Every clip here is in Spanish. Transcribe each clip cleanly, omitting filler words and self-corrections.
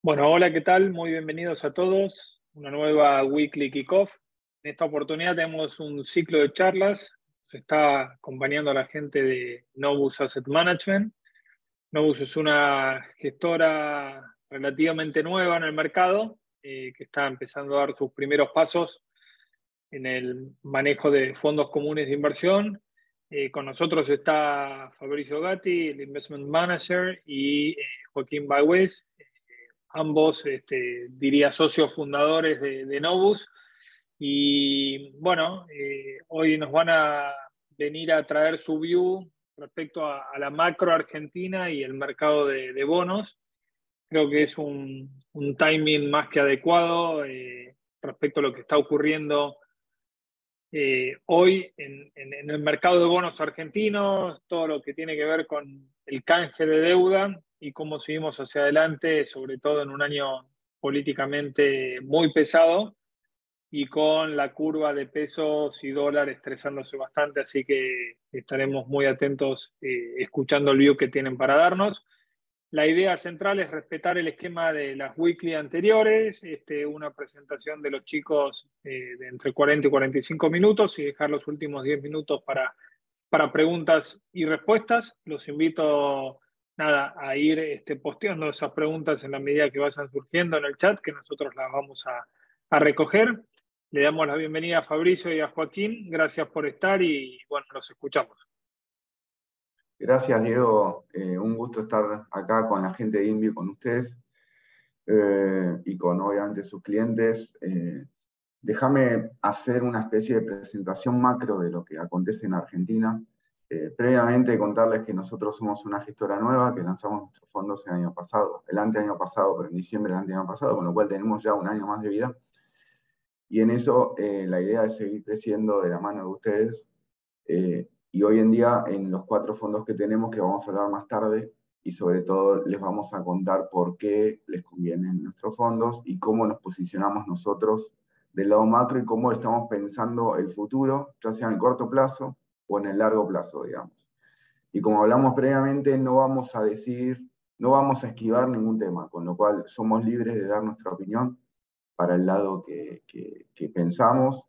Bueno, hola, ¿qué tal? Muy bienvenidos a todos. Una nueva Weekly Kickoff. En esta oportunidad tenemos un ciclo de charlas. Se está acompañando a la gente de Novus Asset Management. Novus es una gestora relativamente nueva en el mercado, que está empezando a dar sus primeros pasos en el manejo de fondos comunes de inversión. Con nosotros está Fabricio Gatti, el Investment Manager, y Joaquín Bagüez, ambos, diría, socios fundadores de Novus. Y bueno, hoy nos van a venir a traer su view respecto a la macro argentina y el mercado de bonos. Creo que es un timing más que adecuado respecto a lo que está ocurriendo hoy en el mercado de bonos argentinos, todo lo que tiene que ver con el canje de deuda y cómo seguimos hacia adelante, sobre todo en un año políticamente muy pesado y con la curva de pesos y dólares estresándose bastante, así que estaremos muy atentos escuchando el view que tienen para darnos. La idea central es respetar el esquema de las weekly anteriores, una presentación de los chicos de entre 40 y 45 minutos y dejar los últimos 10 minutos para preguntas y respuestas. Los invito a ir posteando esas preguntas en la medida que vayan surgiendo en el chat, que nosotros las vamos a recoger. Le damos la bienvenida a Fabricio y a Joaquín. Gracias por estar y bueno, los escuchamos. Gracias, Diego. Un gusto estar acá con la gente de INVI, con ustedes y con, obviamente, sus clientes. Déjame hacer una especie de presentación macro de lo que acontece en Argentina. Previamente, contarles que nosotros somos una gestora nueva, que lanzamos nuestros fondos el año pasado, el anteaño pasado, pero en diciembre del año pasado, con lo cual tenemos ya un año más de vida. Y en eso la idea es seguir creciendo de la mano de ustedes. Y hoy en día, en los 4 fondos que tenemos, que vamos a hablar más tarde, y sobre todo les vamos a contar por qué les convienen nuestros fondos y cómo nos posicionamos nosotros del lado macro y cómo estamos pensando el futuro, ya sea en el corto plazo o en el largo plazo, digamos. Y como hablamos previamente, no vamos a esquivar ningún tema, con lo cual somos libres de dar nuestra opinión para el lado que pensamos,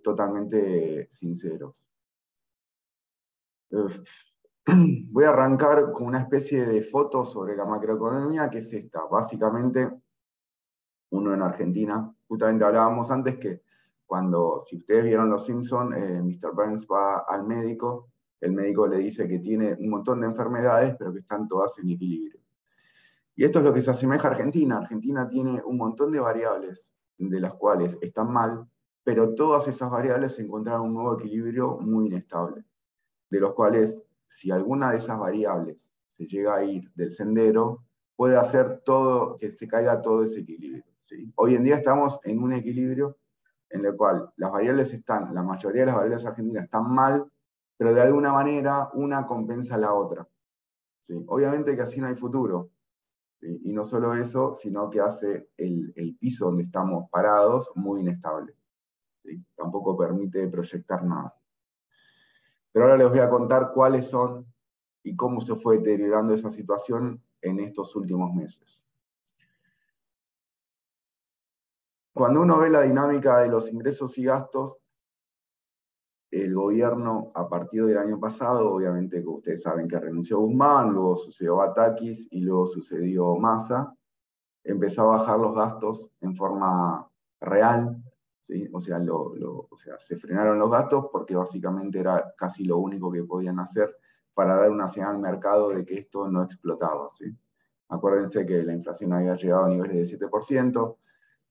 totalmente sinceros. Voy a arrancar con una especie de foto sobre la macroeconomía, que es esta. Básicamente, uno en Argentina, justamente hablábamos antes que si ustedes vieron Los Simpsons, Mr. Burns va al médico, el médico le dice que tiene un montón de enfermedades, pero que están todas en equilibrio. Y esto es lo que se asemeja a Argentina. Argentina tiene un montón de variables de las cuales están mal, pero todas esas variables encontraron un nuevo equilibrio muy inestable, de los cuales, si alguna de esas variables se llega a ir del sendero, puede hacer que se caiga todo ese equilibrio, ¿sí? Hoy en día estamos en un equilibrio en el cual la mayoría de las variables argentinas están mal, pero de alguna manera una compensa a la otra, ¿sí? Obviamente que así no hay futuro, ¿sí? Y no solo eso, sino que hace el piso donde estamos parados muy inestable, ¿sí? Tampoco permite proyectar nada. Pero ahora les voy a contar cuáles son y cómo se fue deteriorando esa situación en estos últimos meses. Cuando uno ve la dinámica de los ingresos y gastos, el gobierno, a partir del año pasado, obviamente que ustedes saben que renunció Guzmán, luego sucedió Batakis y luego sucedió Massa, empezó a bajar los gastos en forma real, ¿sí? O sea, se frenaron los gastos porque básicamente era casi lo único que podían hacer para dar una señal al mercado de que esto no explotaba, ¿sí? Acuérdense que la inflación había llegado a niveles de 7%,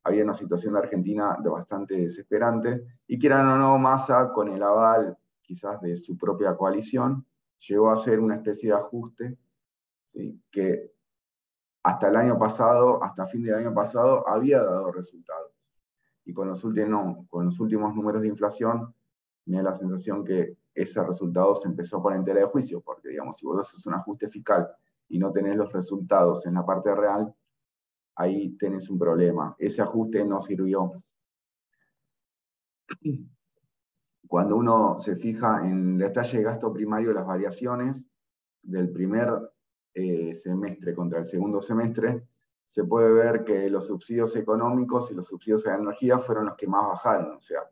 había una situación de Argentina bastante desesperante, y quieran o no, Massa, con el aval quizás de su propia coalición, llegó a hacer una especie de ajuste, ¿sí? Que hasta el año pasado, hasta fin del año pasado, había dado resultados. Y con los últimos números de inflación, me da la sensación que ese resultado se empezó a poner en tela de juicio, porque, digamos, si vos haces un ajuste fiscal y no tenés los resultados en la parte real, ahí tenés un problema. Ese ajuste no sirvió. Cuando uno se fija en el detalle de gasto primario, las variaciones del primer semestre contra el segundo semestre, se puede ver que los subsidios económicos y los subsidios a la energía fueron los que más bajaron, o sea,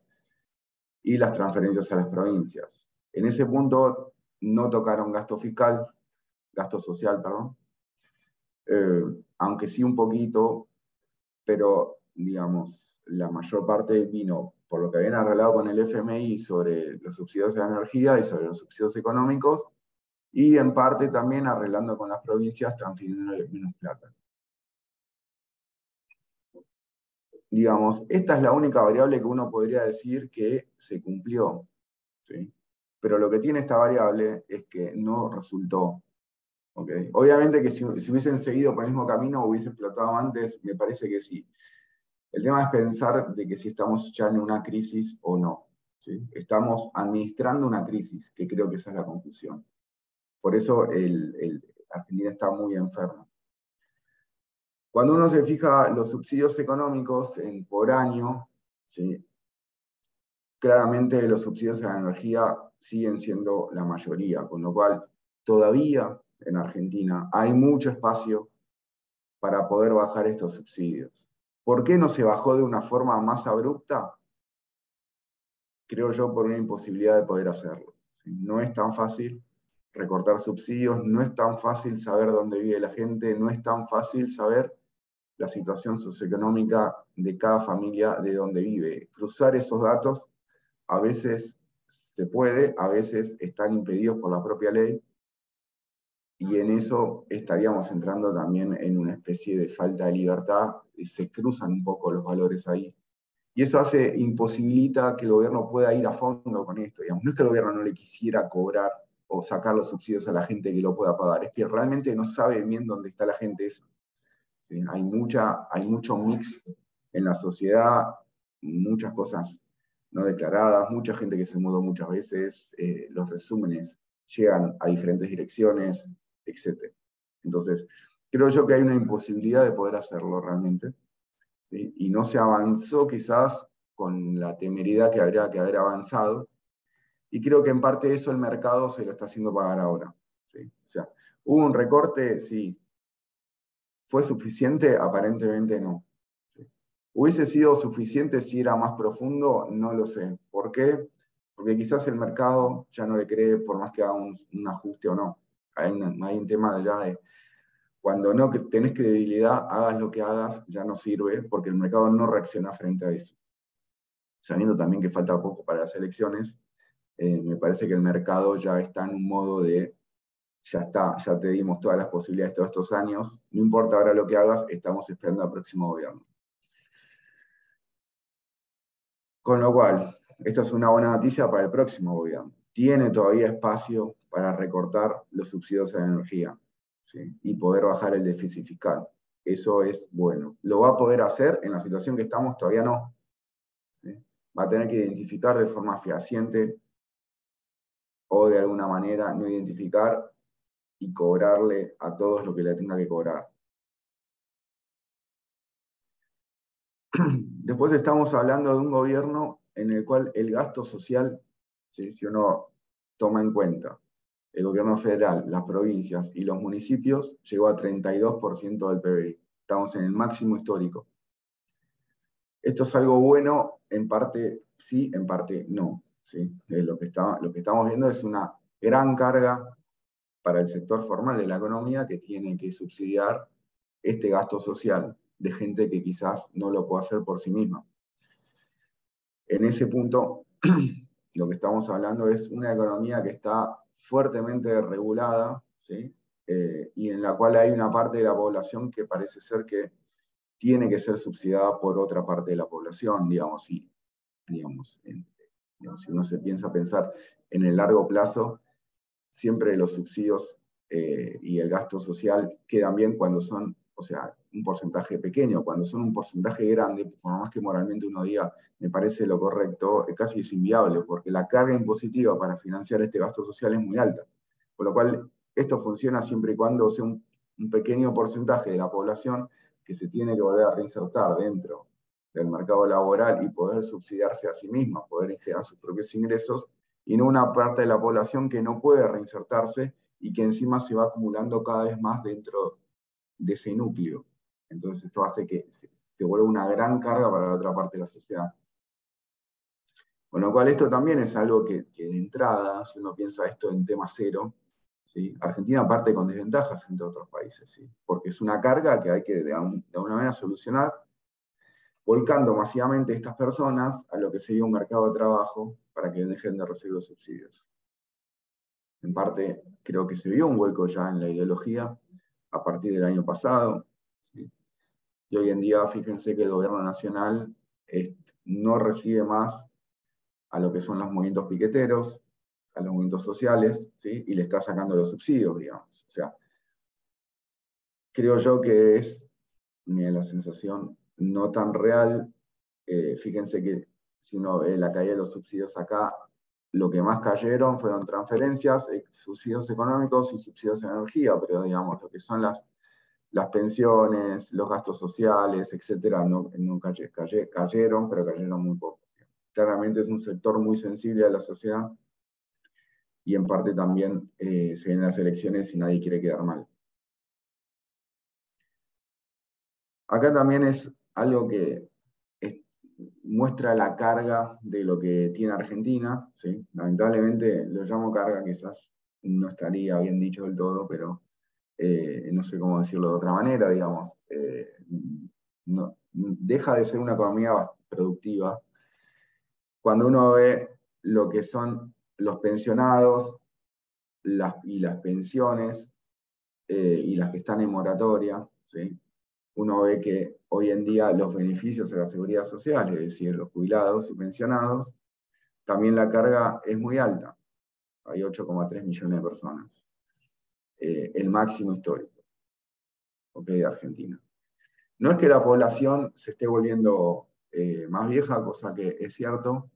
y las transferencias a las provincias. En ese punto no tocaron gasto social, perdón, aunque sí un poquito, pero digamos, la mayor parte vino por lo que habían arreglado con el FMI sobre los subsidios a la energía y sobre los subsidios económicos, y en parte también arreglando con las provincias, transfiriéndole menos plata. Digamos, esta es la única variable que uno podría decir que se cumplió, ¿sí? Pero lo que tiene esta variable es que no resultó. ¿Okay? Obviamente que si hubiesen seguido por el mismo camino o hubiese explotado antes, me parece que sí. El tema es pensar de que si estamos ya en una crisis o no. ¿Sí? Estamos administrando una crisis, que creo que esa es la conclusión. Por eso Argentina está muy enferma. Cuando uno se fija los subsidios económicos por año, ¿sí? Claramente los subsidios a la energía siguen siendo la mayoría, con lo cual todavía en Argentina hay mucho espacio para poder bajar estos subsidios. ¿Por qué no se bajó de una forma más abrupta? Creo yo por una imposibilidad de poder hacerlo. No es tan fácil recortar subsidios, no es tan fácil saber dónde vive la gente, no es tan fácil saber la situación socioeconómica de cada familia de dónde vive. Cruzar esos datos a veces se puede, a veces están impedidos por la propia ley, y en eso estaríamos entrando también en una especie de falta de libertad, y se cruzan un poco los valores ahí. Y eso imposibilita que el gobierno pueda ir a fondo con esto. Digamos. No es que el gobierno no le quisiera cobrar o sacar los subsidios a la gente que lo pueda pagar, es que realmente no sabe bien dónde está la gente esa. ¿Sí? Hay mucho mix en la sociedad, muchas cosas no declaradas, mucha gente que se mudó muchas veces, los resúmenes llegan a diferentes direcciones, etc. Entonces, creo yo que hay una imposibilidad de poder hacerlo realmente, ¿sí? Y no se avanzó quizás con la temeridad que habría que haber avanzado, y creo que en parte eso el mercado se lo está haciendo pagar ahora, ¿sí? O sea, hubo un recorte, sí. ¿Fue suficiente? Aparentemente no. ¿Hubiese sido suficiente si era más profundo? No lo sé. ¿Por qué? Porque quizás el mercado ya no le cree por más que haga un ajuste o no. Hay un tema allá de cuando no tenés credibilidad, hagas lo que hagas, ya no sirve porque el mercado no reacciona frente a eso. Sabiendo también que falta poco para las elecciones, me parece que el mercado ya está en un modo de ya está, ya te dimos todas las posibilidades todos estos años, no importa ahora lo que hagas, estamos esperando al próximo gobierno. Con lo cual, esta es una buena noticia para el próximo gobierno. Tiene todavía espacio para recortar los subsidios a la energía, ¿sí? Y poder bajar el déficit fiscal. Eso es bueno. ¿Lo va a poder hacer en la situación que estamos? Todavía no. ¿Sí? Va a tener que identificar de forma fehaciente o de alguna manera no identificar y cobrarle a todos lo que le tenga que cobrar. Después estamos hablando de un gobierno en el cual el gasto social, ¿sí? Si uno toma en cuenta el gobierno federal, las provincias y los municipios, llegó a 32% del PBI. Estamos en el máximo histórico. Esto es algo bueno, en parte sí, en parte no. ¿Sí? Lo que estamos viendo es una gran carga para el sector formal de la economía que tiene que subsidiar este gasto social de gente que quizás no lo pueda hacer por sí misma. En ese punto, lo que estamos hablando es una economía que está fuertemente regulada, ¿sí? Y en la cual hay una parte de la población que parece ser que tiene que ser subsidiada por otra parte de la población, digamos, si uno se piensa a pensar en el largo plazo, siempre los subsidios y el gasto social quedan bien cuando son, o sea, un porcentaje pequeño. Cuando son un porcentaje grande, por más que moralmente uno diga, me parece lo correcto, casi es inviable, porque la carga impositiva para financiar este gasto social es muy alta. Por lo cual, esto funciona siempre y cuando sea un pequeño porcentaje de la población que se tiene que volver a reinsertar dentro del mercado laboral y poder subsidiarse a sí misma, poder generar sus propios ingresos, y no una parte de la población que no puede reinsertarse y que encima se va acumulando cada vez más dentro de ese núcleo. Entonces esto hace que se vuelva una gran carga para la otra parte de la sociedad. Con lo cual esto también es algo que de entrada, si uno piensa esto en tema cero, ¿sí? Argentina parte con desventajas entre otros países, ¿sí? Porque es una carga que hay que de alguna manera solucionar, volcando masivamente estas personas a lo que sería un mercado de trabajo para que dejen de recibir los subsidios. En parte, creo que se vio un vuelco ya en la ideología a partir del año pasado, ¿sí? Y hoy en día, fíjense que el gobierno nacional no recibe más a lo que son los movimientos piqueteros, a los movimientos sociales, ¿sí? Y le está sacando los subsidios, digamos. O sea, creo yo que es, la sensación no tan real. Fíjense que si uno ve la caída de los subsidios acá, lo que más cayeron fueron transferencias, subsidios económicos y subsidios de energía, pero digamos, lo que son las pensiones, los gastos sociales, etcétera, no cayeron, pero cayeron muy poco. Claramente es un sector muy sensible a la sociedad y en parte también se vienen las elecciones y nadie quiere quedar mal. Acá también es algo que muestra la carga de lo que tiene Argentina, ¿sí? Lamentablemente lo llamo carga, quizás no estaría bien dicho del todo, pero no sé cómo decirlo de otra manera, digamos. No, deja de ser una economía productiva cuando uno ve lo que son los pensionados y las pensiones y las que están en moratoria, ¿sí? Uno ve que hoy en día los beneficios de la seguridad social, es decir, los jubilados y pensionados, también la carga es muy alta. Hay 8,3 millones de personas. El máximo histórico, ¿okay? De Argentina. No es que la población se esté volviendo más vieja, cosa que es cierto,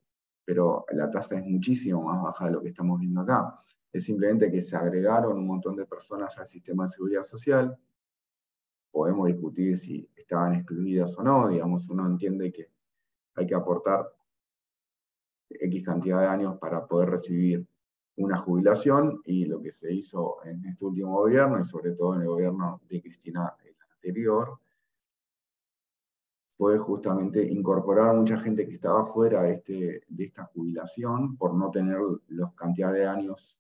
pero la tasa es muchísimo más baja de lo que estamos viendo acá. Es simplemente que se agregaron un montón de personas al sistema de seguridad social. Podemos discutir si estaban excluidas o no, digamos, uno entiende que hay que aportar X cantidad de años para poder recibir una jubilación, y lo que se hizo en este último gobierno, y sobre todo en el gobierno de Cristina el anterior, fue justamente incorporar a mucha gente que estaba fuera de esta jubilación por no tener la cantidad de años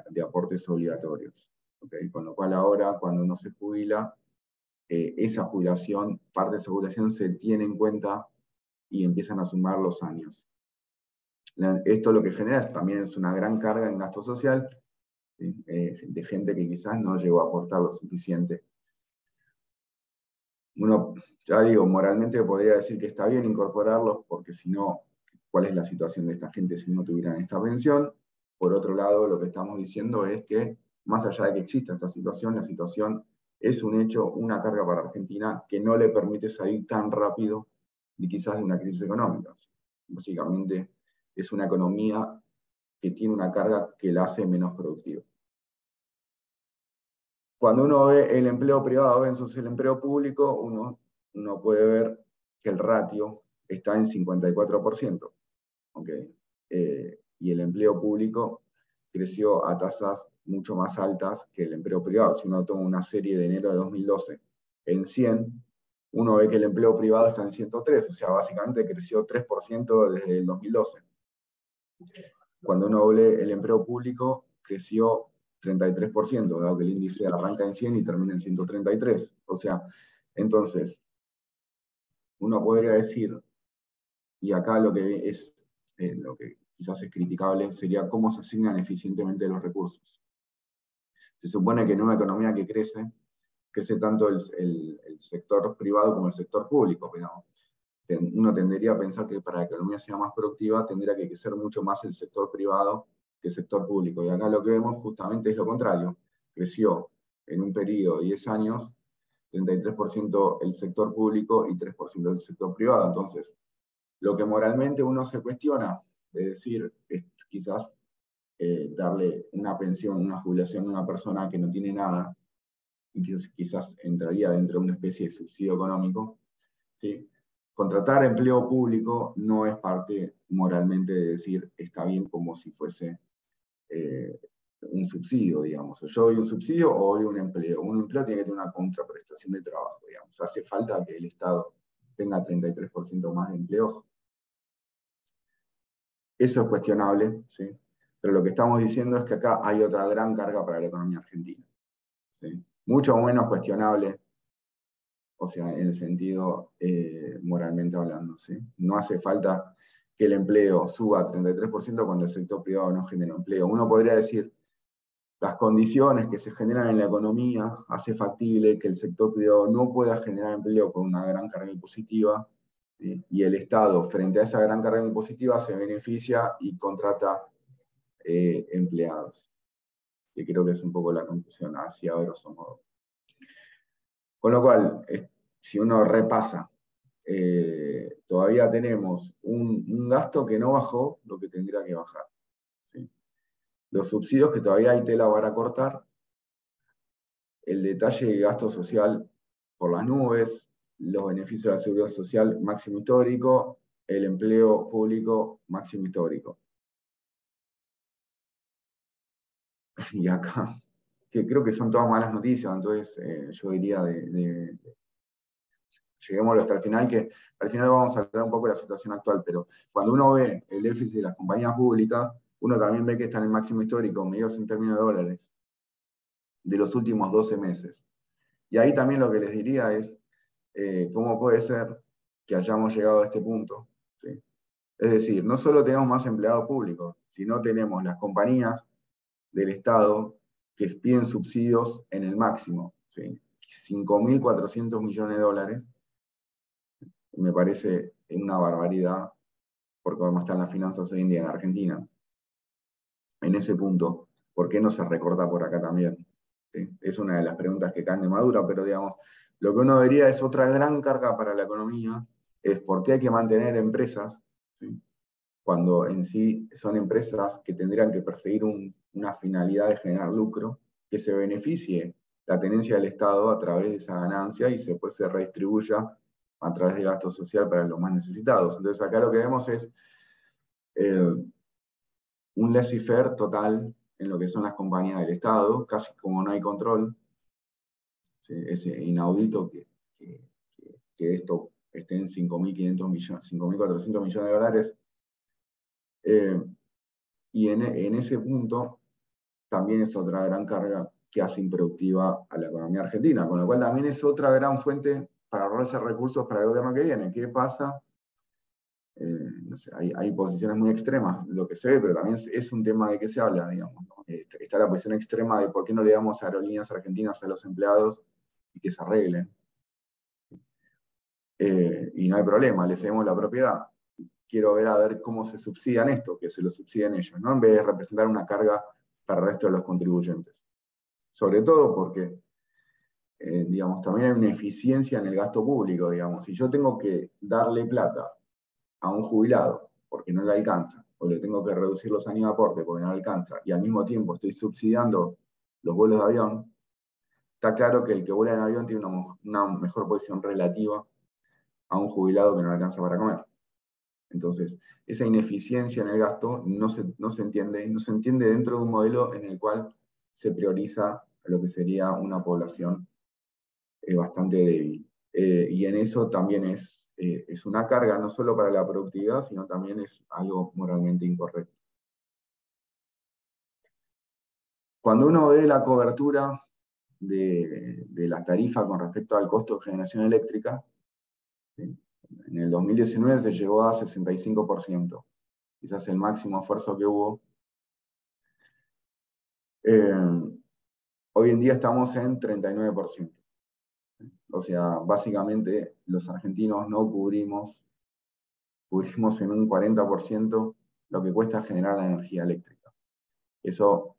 de aportes obligatorios. ¿Okay? Con lo cual ahora, cuando uno se jubila, esa jubilación, parte de esa jubilación se tiene en cuenta y empiezan a sumar los años. Esto lo que genera también es una gran carga en gasto social, ¿sí? De gente que quizás no llegó a aportar lo suficiente. Uno, ya digo, moralmente podría decir que está bien incorporarlos, porque si no, ¿cuál es la situación de esta gente si no tuvieran esta pensión? Por otro lado, lo que estamos diciendo es que, más allá de que exista esta situación, la situación es un hecho, una carga para Argentina que no le permite salir tan rápido de quizás de una crisis económica. Básicamente es una economía que tiene una carga que la hace menos productiva. Cuando uno ve el empleo privado versus el empleo público, uno puede ver que el ratio está en 54%. ¿Okay? Y el empleo público creció a tasas mucho más altas que el empleo privado. Si uno toma una serie de enero de 2012 en 100, uno ve que el empleo privado está en 103, o sea, básicamente creció 3% desde el 2012. Cuando uno ve el empleo público, creció 33%, dado que el índice arranca en 100 y termina en 133. O sea, entonces, uno podría decir, y acá lo que es, lo que quizás es criticable, sería cómo se asignan eficientemente los recursos. Se supone que en una economía que crece tanto el sector privado como el sector público, pero uno tendería a pensar que para que la economía sea más productiva tendría que crecer mucho más el sector privado que el sector público. Y acá lo que vemos justamente es lo contrario. Creció en un periodo de 10 años 33% el sector público y 3% el sector privado. Entonces, lo que moralmente uno se cuestiona, es decir, es quizás darle una pensión, una jubilación a una persona que no tiene nada, y quizás entraría dentro de una especie de subsidio económico, ¿sí? Contratar empleo público no es parte moralmente de decir está bien como si fuese un subsidio, digamos. O yo doy un subsidio o doy un empleo. Un empleo tiene que tener una contraprestación de trabajo, digamos. Hace falta que el Estado tenga 33% más de empleos. Eso es cuestionable, ¿sí? Pero lo que estamos diciendo es que acá hay otra gran carga para la economía argentina, ¿sí? Mucho menos cuestionable, o sea, en el sentido moralmente hablando, ¿sí? No hace falta que el empleo suba a 33% cuando el sector privado no genera empleo. Uno podría decir, las condiciones que se generan en la economía hace factible que el sector privado no pueda generar empleo con una gran carga impositiva, ¿sí? Y el Estado, frente a esa gran carga impositiva, se beneficia y contrata empleados, que creo que es un poco la conclusión hacia grosso modo. Con lo cual, si uno repasa, todavía tenemos un gasto que no bajó lo que tendría que bajar, ¿sí? Los subsidios que todavía hay tela para cortar, el detalle del gasto social por las nubes, los beneficios de la seguridad social máximo histórico, el empleo público máximo histórico. Y acá, que creo que son todas malas noticias, entonces yo diría lleguémoslo hasta el final, que al final vamos a hablar un poco de la situación actual, pero cuando uno ve el déficit de las compañías públicas, uno también ve que está en el máximo histórico, medidos en términos de dólares, de los últimos 12 meses. Y ahí también lo que les diría es, ¿cómo puede ser que hayamos llegado a este punto? ¿Sí? Es decir, no solo tenemos más empleados públicos, sino tenemos las compañías del Estado que piden subsidios en el máximo, ¿sí? 5.400 millones de dólares, me parece una barbaridad, porque cómo están las finanzas hoy en día en Argentina. En ese punto, ¿por qué no se recorta por acá también? ¿Sí? Es una de las preguntas que caen de madura, pero digamos, lo que uno vería es otra gran carga para la economía, es por qué hay que mantener empresas, ¿sí? Cuando en sí son empresas que tendrían que perseguir una finalidad de generar lucro, que se beneficie la tenencia del Estado a través de esa ganancia y después se redistribuya a través de gasto social para los más necesitados. Entonces acá lo que vemos es un laissez-faire total en lo que son las compañías del Estado, casi como no hay control. ¿Sí? Es inaudito que esto esté en 5.500 millones, 5.400 millones de dólares. Y en ese punto también es otra gran carga que hace improductiva a la economía argentina, con lo cual también es otra gran fuente para ahorrarse recursos para el gobierno que viene. ¿Qué pasa? No sé, hay posiciones muy extremas, lo que se ve, pero también es un tema de qué se habla, digamos, ¿no? Está la posición extrema de por qué no le damos aerolíneas argentinas a los empleados y que se arreglen. Y no hay problema, le cedemos la propiedad. Quiero ver a ver cómo se subsidian esto, que se lo subsidien ellos, ¿no? En vez de representar una carga para el resto de los contribuyentes. Sobre todo porque, digamos, también hay una eficiencia en el gasto público, digamos. Si yo tengo que darle plata a un jubilado porque no le alcanza, o le tengo que reducir los años de aporte porque no le alcanza, y al mismo tiempo estoy subsidiando los vuelos de avión, está claro que el que vuela en avión tiene una mejor posición relativa a un jubilado que no le alcanza para comer. Entonces, esa ineficiencia en el gasto no se entiende dentro de un modelo en el cual se prioriza lo que sería una población bastante débil. Y en eso también es una carga no solo para la productividad, sino también es algo moralmente incorrecto. Cuando uno ve la cobertura de las tarifas con respecto al costo de generación eléctrica, ¿sí? En el 2019 se llegó a 65%, quizás el máximo esfuerzo que hubo. Hoy en día estamos en 39%. O sea, básicamente los argentinos no cubrimos en un 40% lo que cuesta generar la energía eléctrica. Eso,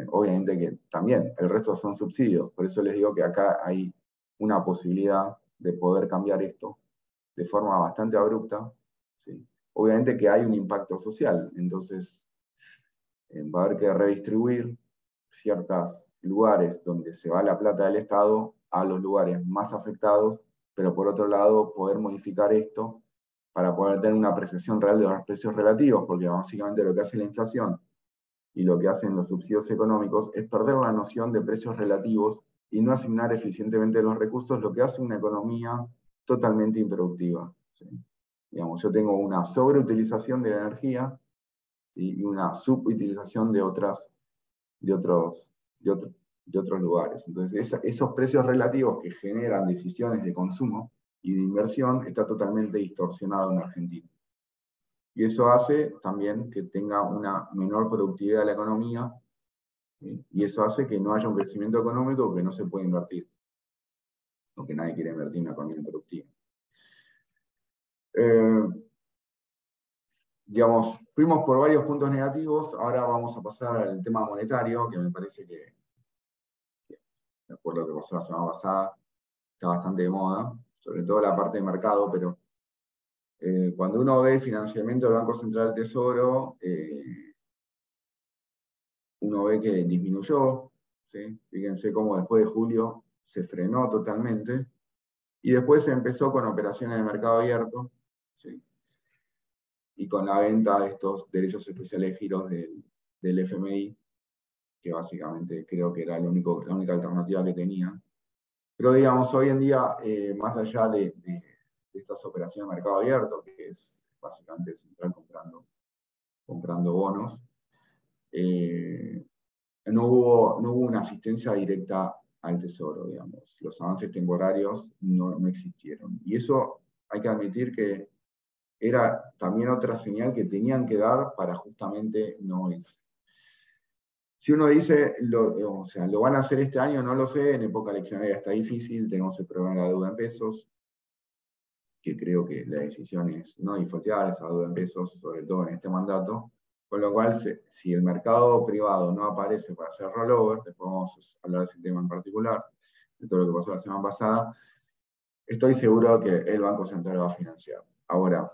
obviamente que también, el resto son subsidios, por eso les digo que acá hay una posibilidad de poder cambiar esto de forma bastante abrupta, ¿sí? Obviamente que hay un impacto social, entonces va a haber que redistribuir ciertos lugares donde se va la plata del Estado a los lugares más afectados, pero por otro lado poder modificar esto para poder tener una apreciación real de los precios relativos, porque básicamente lo que hace la inflación y lo que hacen los subsidios económicos es perder la noción de precios relativos y no asignar eficientemente los recursos, lo que hace una economía totalmente improductiva. ¿Sí? Digamos, yo tengo una sobreutilización de la energía y una subutilización de otros lugares. Entonces, esos precios relativos que generan decisiones de consumo y de inversión está totalmente distorsionado en Argentina. Y eso hace también que tenga una menor productividad de la economía, ¿sí? Y eso hace que no haya un crecimiento económico porque no se puede invertir, porque nadie quiere invertir en una economía improductiva. Digamos, fuimos por varios puntos negativos, ahora vamos a pasar al tema monetario, que me parece que, de acuerdo a lo que pasó la semana pasada, está bastante de moda, sobre todo la parte de mercado, pero cuando uno ve el financiamiento del Banco Central del Tesoro, uno ve que disminuyó, ¿sí? Fíjense cómo después de julio se frenó totalmente, y después se empezó con operaciones de mercado abierto, ¿sí? Y con la venta de estos derechos especiales de giros del FMI, que básicamente creo que era la única alternativa que tenía. Pero digamos, hoy en día, más allá de estas operaciones de mercado abierto, que es básicamente el central comprando bonos, no hubo una asistencia directa al Tesoro, digamos. Los avances temporarios no existieron. Y eso hay que admitir que era también otra señal que tenían que dar para justamente no irse. Si uno dice, o sea, lo van a hacer este año, no lo sé, en época eleccionaria está difícil, tenemos el problema de la deuda en pesos, que creo que la decisión es no disfrutar esa deuda en pesos, sobre todo en este mandato, con lo cual, si el mercado privado no aparece para hacer rollover, después vamos a hablar de ese tema en particular, de todo lo que pasó la semana pasada, estoy seguro que el Banco Central va a financiar. Ahora,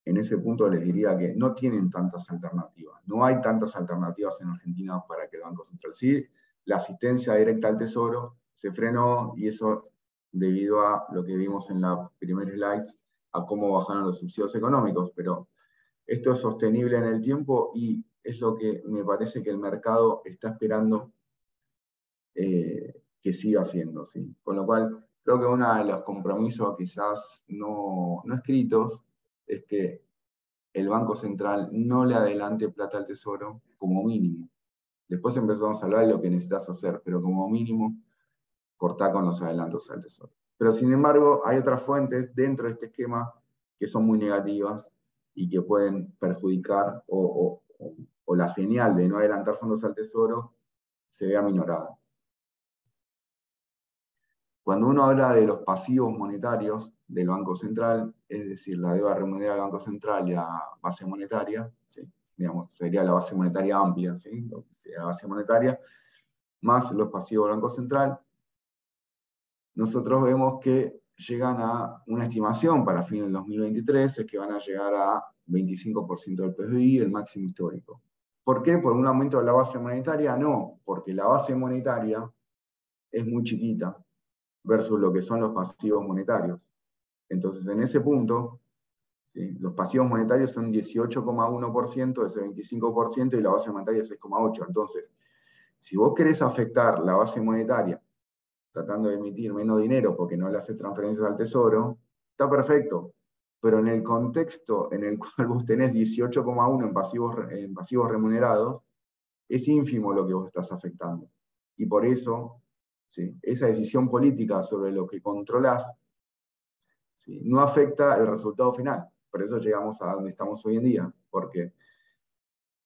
en ese punto les diría que no tienen tantas alternativas. No hay tantas alternativas en Argentina para que el Banco Central. Sí, la asistencia directa al Tesoro se frenó y eso debido a lo que vimos en la primera slide, a cómo bajaron los subsidios económicos, pero esto es sostenible en el tiempo y es lo que me parece que el mercado está esperando que siga haciendo. ¿Sí? Con lo cual, creo que uno de los compromisos quizás no escritos es que el Banco Central no le adelante plata al Tesoro como mínimo. Después empezamos a hablar de lo que necesitas hacer, pero como mínimo, cortá con los adelantos al Tesoro. Pero sin embargo, hay otras fuentes dentro de este esquema que son muy negativas y que pueden perjudicar o la señal de no adelantar fondos al Tesoro se vea minorada. Cuando uno habla de los pasivos monetarios del Banco Central, es decir, la deuda remunerada del Banco Central y la base monetaria, ¿sí? Digamos, sería la base monetaria amplia, ¿sí? Lo que sería la base monetaria, más los pasivos del Banco Central, nosotros vemos que llegan a una estimación para fin del 2023, es que van a llegar a 25% del PBI, el máximo histórico. ¿Por qué? ¿Por un aumento de la base monetaria? No, porque la base monetaria es muy chiquita versus lo que son los pasivos monetarios. Entonces, en ese punto, ¿sí? Los pasivos monetarios son 18,1% de ese 25% y la base monetaria es 6,8%. Entonces, si vos querés afectar la base monetaria tratando de emitir menos dinero porque no le haces transferencias al Tesoro, está perfecto. Pero en el contexto en el cual vos tenés 18,1% en pasivos remunerados, es ínfimo lo que vos estás afectando. Y por eso, ¿sí? Esa decisión política sobre lo que controlás, ¿sí? No afecta el resultado final. Por eso llegamos a donde estamos hoy en día, porque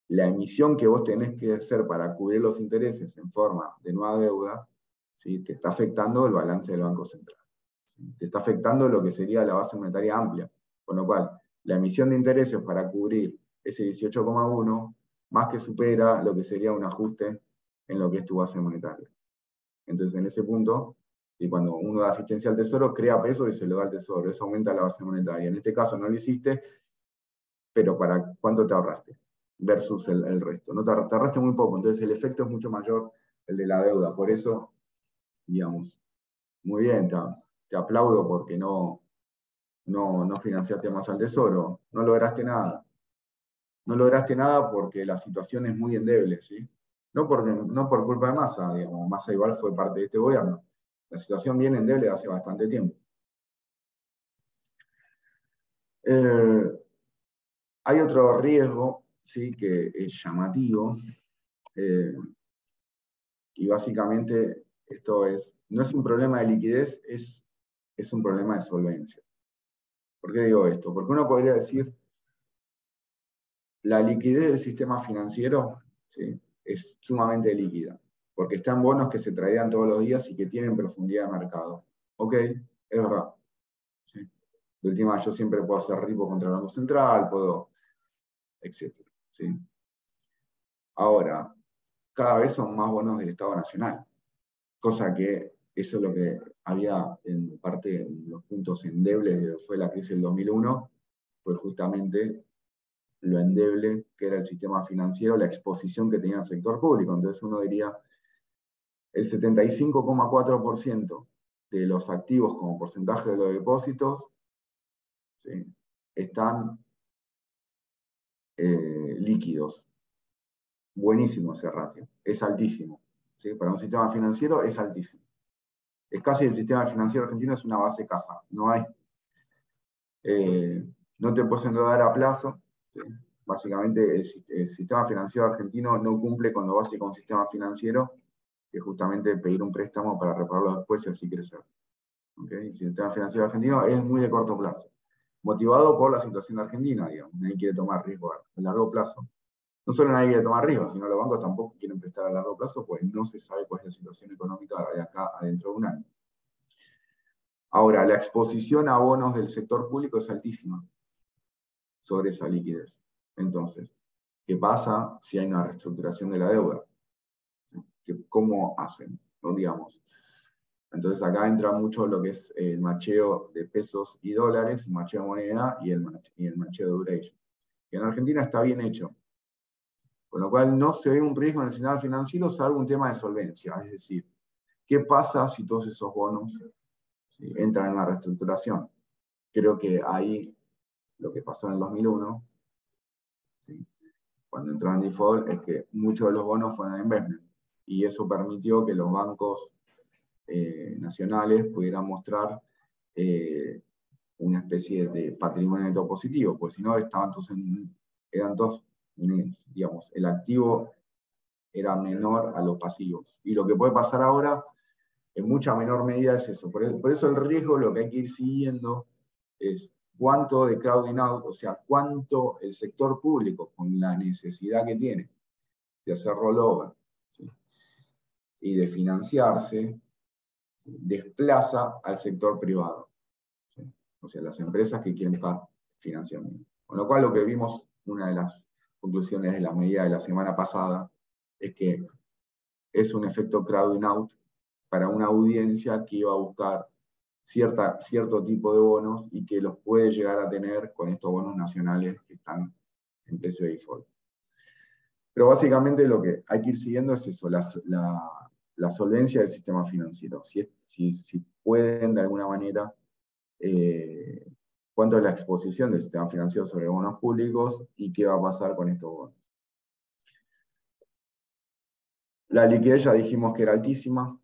la emisión que vos tenés que hacer para cubrir los intereses en forma de nueva deuda, ¿sí? Te está afectando el balance del Banco Central. ¿Sí? Te está afectando lo que sería la base monetaria amplia. Con lo cual, la emisión de intereses para cubrir ese 18,1 más que supera lo que sería un ajuste en lo que es tu base monetaria. Entonces, en ese punto, y cuando uno da asistencia al Tesoro, crea peso y se lo da al Tesoro. Eso aumenta la base monetaria. En este caso no lo hiciste, pero ¿para cuánto te ahorraste? Versus el resto. No te ahorraste muy poco, entonces el efecto es mucho mayor el de la deuda. Por eso, digamos, muy bien, te aplaudo porque no financiaste más al Tesoro, no lograste nada. no lograste nada porque la situación es muy endeble, ¿sí? No por culpa de Massa, digamos, Massa igual fue parte de este gobierno. La situación viene endeble hace bastante tiempo. Hay otro riesgo, ¿sí? Que es llamativo, y básicamente esto no es un problema de liquidez, es un problema de solvencia. ¿Por qué digo esto? Porque uno podría decir, la liquidez del sistema financiero, ¿sí? Es sumamente líquida, porque están bonos que se traían todos los días y que tienen profundidad de mercado. Ok, es verdad. ¿Sí? De última, yo siempre puedo hacer ripo contra el Banco Central, etc. ¿Sí? Ahora, cada vez son más bonos del Estado Nacional, cosa que eso es lo que había en parte en los puntos endebles de lo que fue la crisis del 2001, fue justamente lo endeble que era el sistema financiero, la exposición que tenía el sector público. Entonces uno diría, el 75,4% de los activos como porcentaje de los depósitos, ¿sí? Están líquidos. Buenísimo ese ratio, es altísimo. ¿Sí? Para un sistema financiero es altísimo. Es casi el sistema financiero argentino es una base caja. No hay, no te puedes endeudar a plazo. ¿Sí? Básicamente el sistema financiero argentino no cumple con lo básico de un sistema financiero, que es justamente pedir un préstamo para repararlo después y así crecer. ¿Okay? El sistema financiero argentino es muy de corto plazo, motivado por la situación argentina, digamos. Nadie quiere tomar riesgo a largo plazo. No solo nadie quiere tomar riesgo, sino los bancos tampoco quieren prestar a largo plazo, pues no se sabe cuál es la situación económica de acá adentro de un año. Ahora, la exposición a bonos del sector público es altísima sobre esa liquidez. Entonces, ¿qué pasa si hay una reestructuración de la deuda? ¿Cómo hacen? ¿No? Digamos. Entonces acá entra mucho lo que es el macheo de pesos y dólares, el macheo de moneda y el macheo de duration. Que en Argentina está bien hecho. Con lo cual no se ve un riesgo en el sistema financiero, salvo un tema de solvencia. Es decir, ¿qué pasa si todos esos bonos, ¿sí?, entran en una reestructuración? Creo que ahí lo que pasó en el 2001, ¿sí?, cuando entró en default, es que muchos de los bonos fueron a investment. Y eso permitió que los bancos nacionales pudieran mostrar una especie de patrimonio neto positivo, pues si no estaban todos eran todos, digamos, el activo era menor a los pasivos. Y lo que puede pasar ahora, en mucha menor medida, es eso. Por eso el riesgo, lo que hay que ir siguiendo, es cuánto de crowding out, o sea, cuánto el sector público, con la necesidad que tiene de hacer rollover, ¿sí?, y de financiarse, ¿sí?, desplaza al sector privado. ¿Sí? O sea, las empresas que quieren buscar financiamiento. Con lo cual, lo que vimos, una de las conclusiones de la medida de la semana pasada, es que es un efecto crowding out para una audiencia que iba a buscar cierto tipo de bonos y que los puede llegar a tener con estos bonos nacionales que están en precio de default. Pero básicamente lo que hay que ir siguiendo es eso, la solvencia del sistema financiero. Si pueden de alguna manera, cuánto es la exposición del sistema financiero sobre bonos públicos y qué va a pasar con estos bonos. La liquidez ya dijimos que era altísima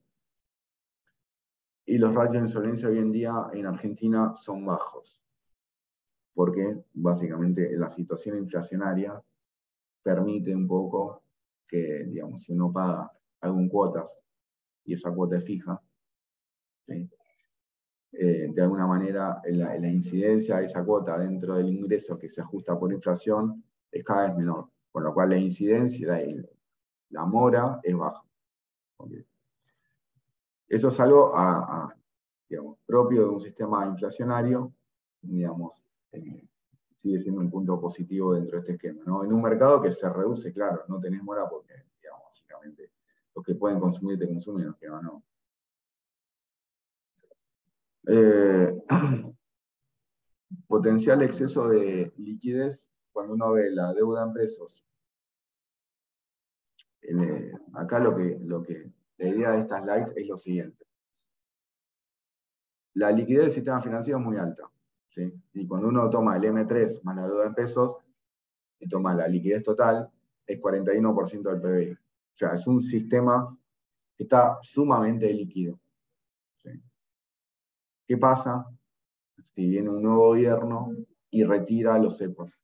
y los ratios de insolvencia hoy en día en Argentina son bajos, porque básicamente la situación inflacionaria permite un poco que, digamos, si uno paga algún cuotas y esa cuota es fija, ¿sí?, de alguna manera la incidencia de esa cuota dentro del ingreso que se ajusta por inflación es cada vez menor, con lo cual la incidencia, la mora es baja. ¿Okay? Eso es algo digamos, propio de un sistema inflacionario, digamos, sigue siendo un punto positivo dentro de este esquema, ¿no? En un mercado que se reduce, claro, no tenés mora porque, digamos, básicamente los que pueden consumir te consumen, los que no. Potencial exceso de liquidez cuando uno ve la deuda en pesos. Acá la idea de esta slide es lo siguiente. La liquidez del sistema financiero es muy alta, ¿sí? Y cuando uno toma el M3 más la deuda en pesos, y toma la liquidez total, es 41% del PBI. O sea, es un sistema que está sumamente líquido. ¿Sí? ¿Qué pasa si viene un nuevo gobierno y retira los cepos?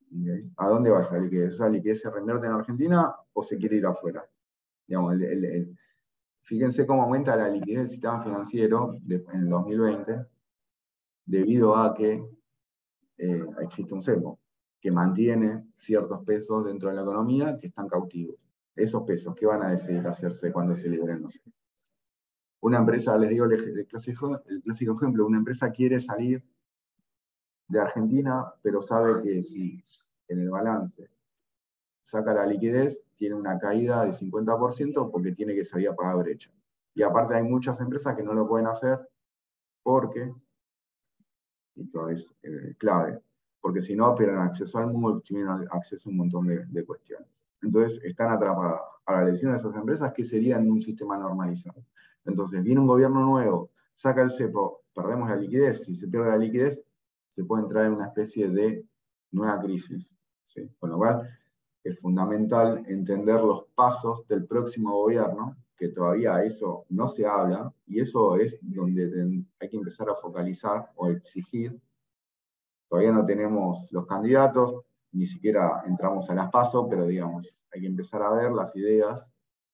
¿Okay? ¿A dónde va esa liquidez? ¿Esa liquidez se reinvierte en Argentina o se quiere ir afuera? Digamos, fíjense cómo aumenta la liquidez del sistema financiero en el 2020 debido a que existe un cepo que mantiene ciertos pesos dentro de la economía que están cautivos. Esos pesos, ¿qué van a decidir hacerse cuando se liberen los cepos? Una empresa, les digo el clásico ejemplo, una empresa quiere salir de Argentina, pero sabe que si en el balance saca la liquidez, tiene una caída de 50% porque tiene que salir a pagar brecha. Y aparte hay muchas empresas que no lo pueden hacer porque, y esto es clave, porque si no pierden acceso al mundo, tienen acceso a un montón de cuestiones. Entonces están atrapadas. Ahora, la decisión de esas empresas, ¿qué sería en un sistema normalizado? Entonces viene un gobierno nuevo, saca el cepo, perdemos la liquidez. Si se pierde la liquidez, se puede entrar en una especie de nueva crisis. ¿Sí? Con lo cual, es fundamental entender los pasos del próximo gobierno, que todavía eso no se habla, y eso es donde hay que empezar a focalizar o exigir. Todavía no tenemos los candidatos, ni siquiera entramos a las PASO, pero digamos, hay que empezar a ver las ideas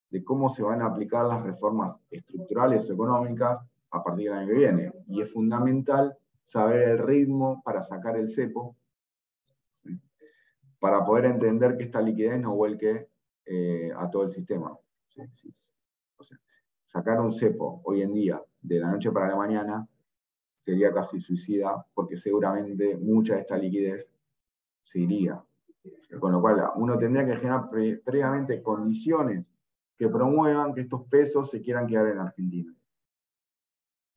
de cómo se van a aplicar las reformas estructurales o económicas a partir del año que viene. Y es fundamental saber el ritmo para sacar el cepo, ¿sí? Para poder entender que esta liquidez no vuelque a todo el sistema. ¿Sí? Sí. O sea, sacar un cepo hoy en día, de la noche para la mañana, sería casi suicida, porque seguramente mucha de esta liquidez se iría. Con lo cual, uno tendría que generar previamente condiciones que promuevan que estos pesos se quieran quedar en Argentina.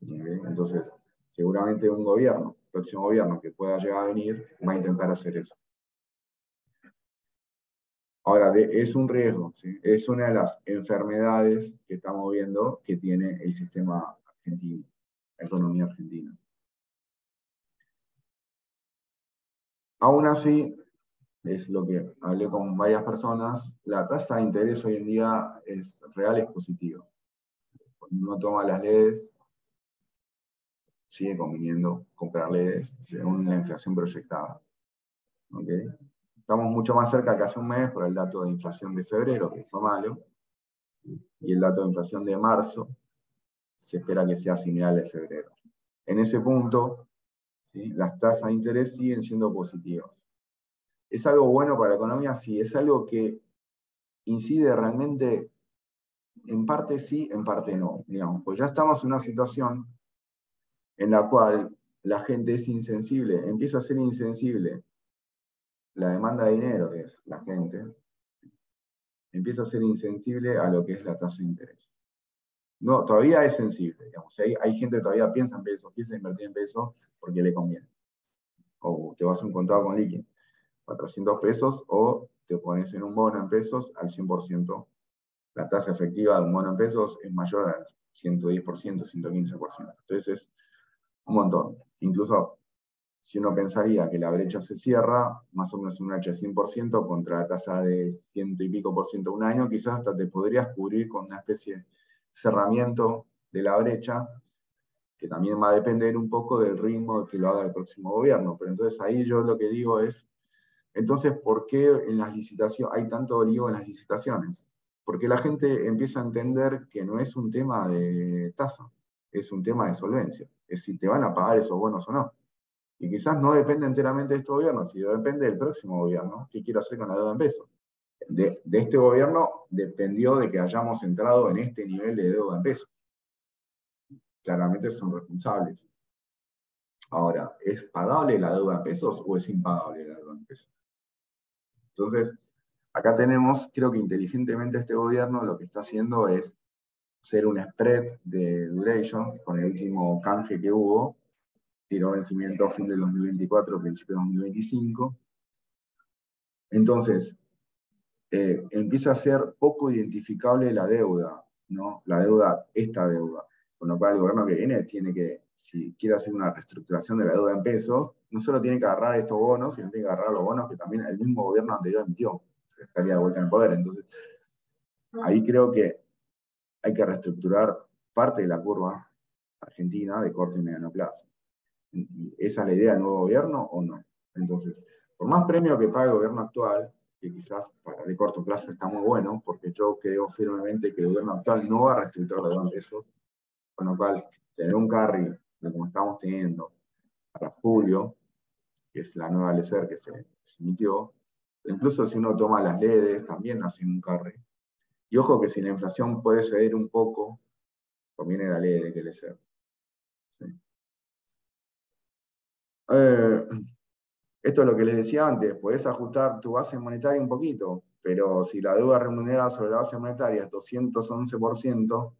¿Okay? Entonces, seguramente un gobierno, próximo gobierno que pueda llegar a venir, va a intentar hacer eso. Ahora, es un riesgo, ¿sí? Es una de las enfermedades que estamos viendo que tiene el sistema argentino, la economía argentina. Aún así, es lo que hablé con varias personas, la tasa de interés hoy en día es real, es positiva. Cuando uno toma las LEDs, sigue conviniendo comprar LEDs según la inflación proyectada. ¿Okay? Estamos mucho más cerca que hace un mes por el dato de inflación de febrero, que fue malo, y el dato de inflación de marzo se espera que sea similar al de febrero. En ese punto, ¿sí?, las tasas de interés siguen siendo positivas. ¿Es algo bueno para la economía? Sí, es algo que incide realmente, en parte sí, en parte no. Digamos, pues ya estamos en una situación en la cual la gente es insensible, empieza a ser insensible la demanda de dinero, que es la gente, empieza a ser insensible a lo que es la tasa de interés. No, todavía es sensible, digamos. Hay gente que todavía piensa en pesos, piensa invertir en pesos porque le conviene. O te vas a un contado con líquido, 400 pesos, o te pones en un bono en pesos al 100%. La tasa efectiva de un bono en pesos es mayor al 110%, 115%. Entonces es un montón. Incluso si uno pensaría que la brecha se cierra, más o menos un brecha de 100% contra la tasa de 100 y pico por ciento un año, quizás hasta te podrías cubrir con una especie de cerramiento de la brecha, que también va a depender un poco del ritmo que lo haga el próximo gobierno. Pero entonces ahí yo lo que digo es, entonces, ¿por qué en las licitaciones hay tanto lío en las licitaciones? Porque la gente empieza a entender que no es un tema de tasa, es un tema de solvencia. Es si te van a pagar esos bonos o no. Y quizás no depende enteramente de este gobierno, sino depende del próximo gobierno, qué quiere hacer con la deuda en pesos. De este gobierno dependió de que hayamos entrado en este nivel de deuda en pesos. Claramente son responsables. Ahora, ¿es pagable la deuda en pesos o es impagable la deuda en pesos? Entonces, acá tenemos, creo que inteligentemente este gobierno lo que está haciendo es hacer un spread de duration con el último canje que hubo, tiró vencimiento a fin del 2024, principio de 2025. Entonces, empieza a ser poco identificable la deuda, ¿no? La deuda, esta deuda. Con lo cual el gobierno que viene tiene que, si quiere hacer una reestructuración de la deuda en pesos, no solo tiene que agarrar estos bonos, sino tiene que agarrar los bonos que también el mismo gobierno anterior emitió, estaría de vuelta en el poder. Entonces, ahí creo que hay que reestructurar parte de la curva argentina de corto y mediano plazo. ¿Esa es la idea del nuevo gobierno o no? Entonces, por más premio que pague el gobierno actual, que quizás para de corto plazo está muy bueno, porque yo creo firmemente que el gobierno actual no va a reestructurar la deuda en pesos, con lo cual, tener un carry, como estamos teniendo para julio, que es la nueva LECER que se emitió, incluso si uno toma las LEDs, también hacen un carry. Y ojo que si la inflación puede ceder un poco, conviene la LED que LECER. ¿Sí? Esto es lo que les decía antes, podés ajustar tu base monetaria un poquito, pero si la deuda remunerada sobre la base monetaria es 211%,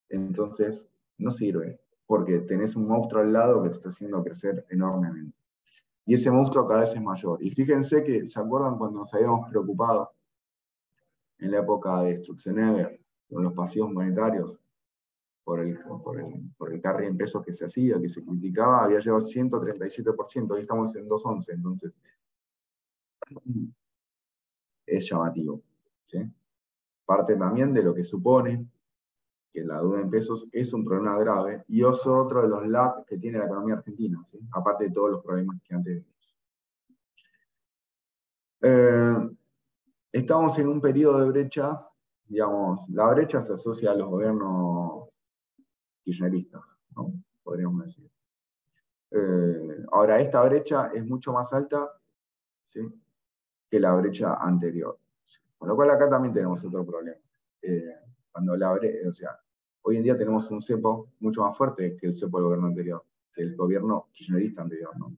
entonces no sirve, porque tenés un monstruo al lado que te está haciendo crecer enormemente. Y ese monstruo cada vez es mayor. Y fíjense que, ¿se acuerdan cuando nos habíamos preocupado en la época de Stroessner con los pasivos monetarios? Por el carry en pesos que se hacía, que se criticaba, había llegado al 137%, hoy estamos en 211, entonces es llamativo. ¿Sí? Parte también de lo que supone que la deuda en pesos es un problema grave y es otro de los lags que tiene la economía argentina, ¿sí? Aparte de todos los problemas que antes vimos. Estamos en un periodo de brecha, digamos, la brecha se asocia a los gobiernos kirchneristas, ¿no? Podríamos decir. Ahora, esta brecha es mucho más alta, ¿sí?, que la brecha anterior. ¿Sí? Con lo cual acá también tenemos otro problema. O sea, hoy en día tenemos un cepo mucho más fuerte que el cepo del gobierno anterior, que el gobierno kirchnerista anterior, ¿no?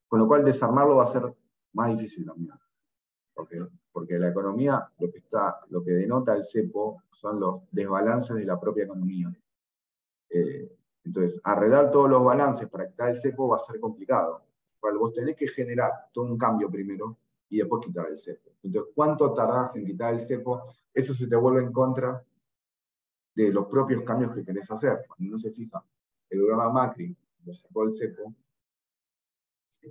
Con lo cual desarmarlo va a ser más difícil también. Porque la economía, lo que denota el cepo son los desbalances de la propia economía. Entonces, arreglar todos los balances para quitar el cepo va a ser complicado. Vos tenés que generar todo un cambio primero y después quitar el cepo. Entonces, ¿cuánto tardás en quitar el cepo? Eso se te vuelve en contra de los propios cambios que querés hacer. Cuando uno se fija, el gobierno Macri lo sacó el cepo.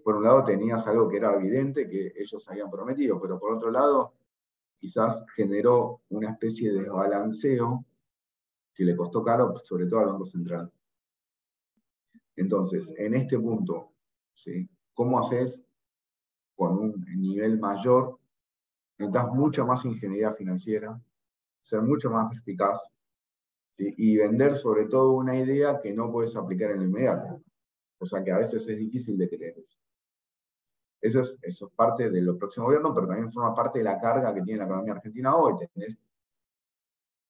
Por un lado tenías algo que era evidente que ellos habían prometido, pero por otro lado quizás generó una especie de desbalanceo que le costó caro, sobre todo al Banco Central. Entonces, en este punto, ¿sí?, ¿cómo haces con un nivel mayor? Necesitas mucha más ingeniería financiera, ser mucho más perspicaz, ¿sí?, y vender sobre todo una idea que no puedes aplicar en el inmediato. O sea que a veces es difícil de creer eso. Eso es parte de lo próximo gobierno, pero también forma parte de la carga que tiene la economía argentina hoy. Tenés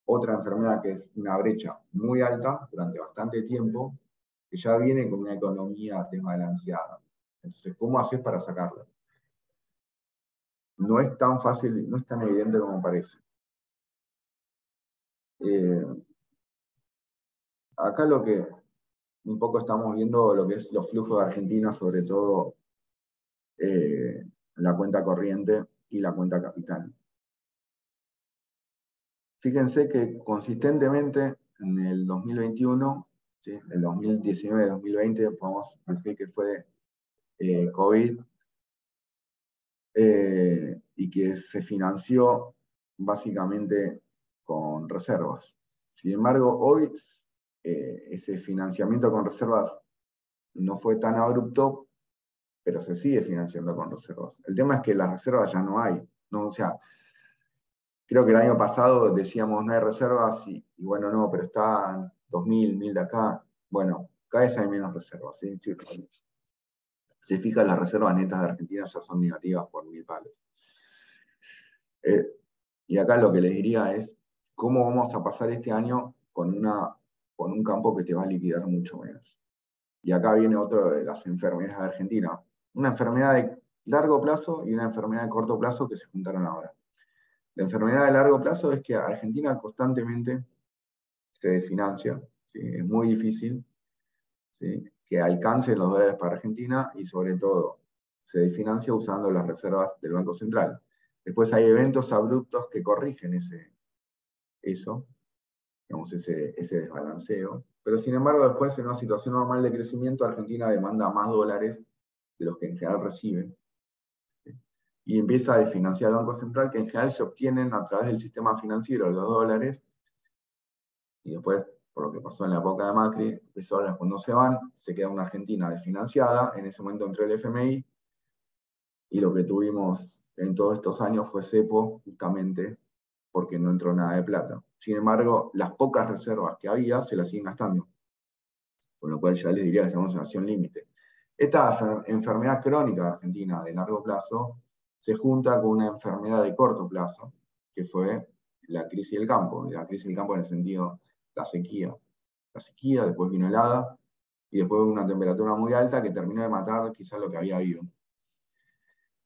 otra enfermedad que es una brecha muy alta durante bastante tiempo, que ya viene con una economía desbalanceada. Entonces, ¿cómo haces para sacarla? No es tan fácil, no es tan evidente como parece. Acá lo que un poco estamos viendo, lo que es los flujos de Argentina, sobre todo la cuenta corriente y la cuenta capital. Fíjense que consistentemente en el 2021, ¿sí?, el 2019-2020, podemos decir que fue COVID, y que se financió básicamente con reservas. Sin embargo, hoy ese financiamiento con reservas no fue tan abrupto, pero se sigue financiando con reservas. El tema es que las reservas ya no hay, ¿no? O sea, creo que el año pasado decíamos no hay reservas y bueno, no, pero están 2.000, 1.000 de acá. Bueno, cada vez hay menos reservas, ¿sí? Se fija, las reservas netas de Argentina ya son negativas por 1.000 palos. Y acá lo que les diría es cómo vamos a pasar este año con un campo que te va a liquidar mucho menos. Y acá viene otra de las enfermedades de Argentina. Una enfermedad de largo plazo y una enfermedad de corto plazo que se juntaron ahora. La enfermedad de largo plazo es que Argentina constantemente se desfinancia, ¿sí? Es muy difícil, ¿sí?, que alcancen los dólares para Argentina y sobre todo se desfinancia usando las reservas del Banco Central. Después hay eventos abruptos que corrigen ese desbalanceo, Pero sin embargo, después en una situación normal de crecimiento, Argentina demanda más dólares de los que en general recibe, y empieza a financiar al Banco Central, que en general se obtienen a través del sistema financiero los dólares, y después, por lo que pasó en la época de Macri, esos dólares cuando se van, se queda una Argentina desfinanciada. En ese momento entró el FMI, y lo que tuvimos en todos estos años fue cepo, justamente porque no entró nada de plata. Sin embargo, las pocas reservas que había se las siguen gastando, con lo cual ya les diría que estamos en situación límite. Esta enfermedad crónica argentina de largo plazo se junta con una enfermedad de corto plazo, que fue la crisis del campo. La crisis del campo en el sentido, la sequía. La sequía, después vino helada, y después una temperatura muy alta que terminó de matar quizás lo que había habido.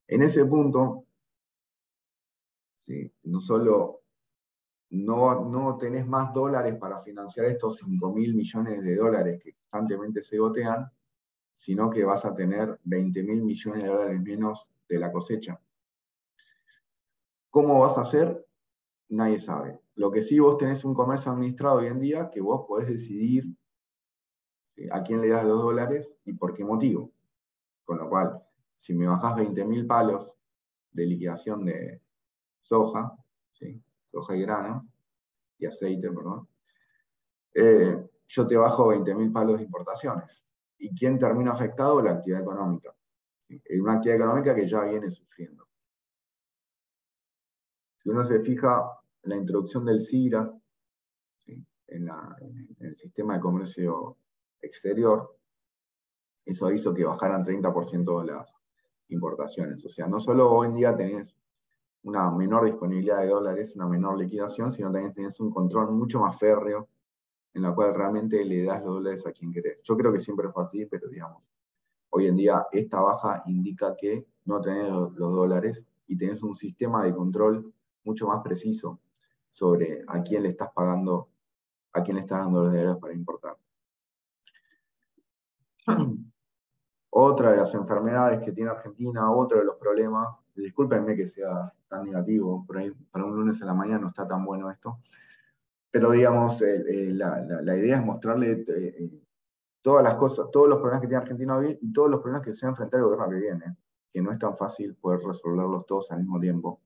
En ese punto, ¿sí? No solo no tenés más dólares para financiar estos 5.000 millones de dólares que constantemente se gotean, sino que vas a tener 20.000 millones de dólares menos de la cosecha. ¿Cómo vas a hacer? Nadie sabe. Lo que sí, vos tenés un comercio administrado hoy en día que vos podés decidir a quién le das los dólares y por qué motivo. Con lo cual, si me bajás 20.000 palos de liquidación de soja, ¿sí? Soja y granos, y aceite, perdón, yo te bajo 20.000 palos de importaciones. ¿Y quién termina afectado? La actividad económica. ¿Sí? Una actividad económica que ya viene sufriendo. Si uno se fija, la introducción del CIRA, ¿sí? en el sistema de comercio exterior, eso hizo que bajaran 30% de las importaciones. O sea, no solo hoy en día tenés una menor disponibilidad de dólares, una menor liquidación, sino también tenés un control mucho más férreo en la cual realmente le das los dólares a quien querés. Yo creo que siempre fue así, pero digamos, hoy en día esta baja indica que no tenés los dólares y tenés un sistema de control mucho más preciso sobre a quién le estás pagando, a quién le estás dando los dólares para importar. Otra de las enfermedades que tiene Argentina, otro de los problemas, discúlpenme que sea tan negativo, por ahí para un lunes a la mañana no está tan bueno esto, pero digamos, la idea es mostrarle todas las cosas, todos los problemas que tiene Argentina hoy y todos los problemas que se va a enfrentar el gobierno que viene, que no es tan fácil poder resolverlos todos al mismo tiempo.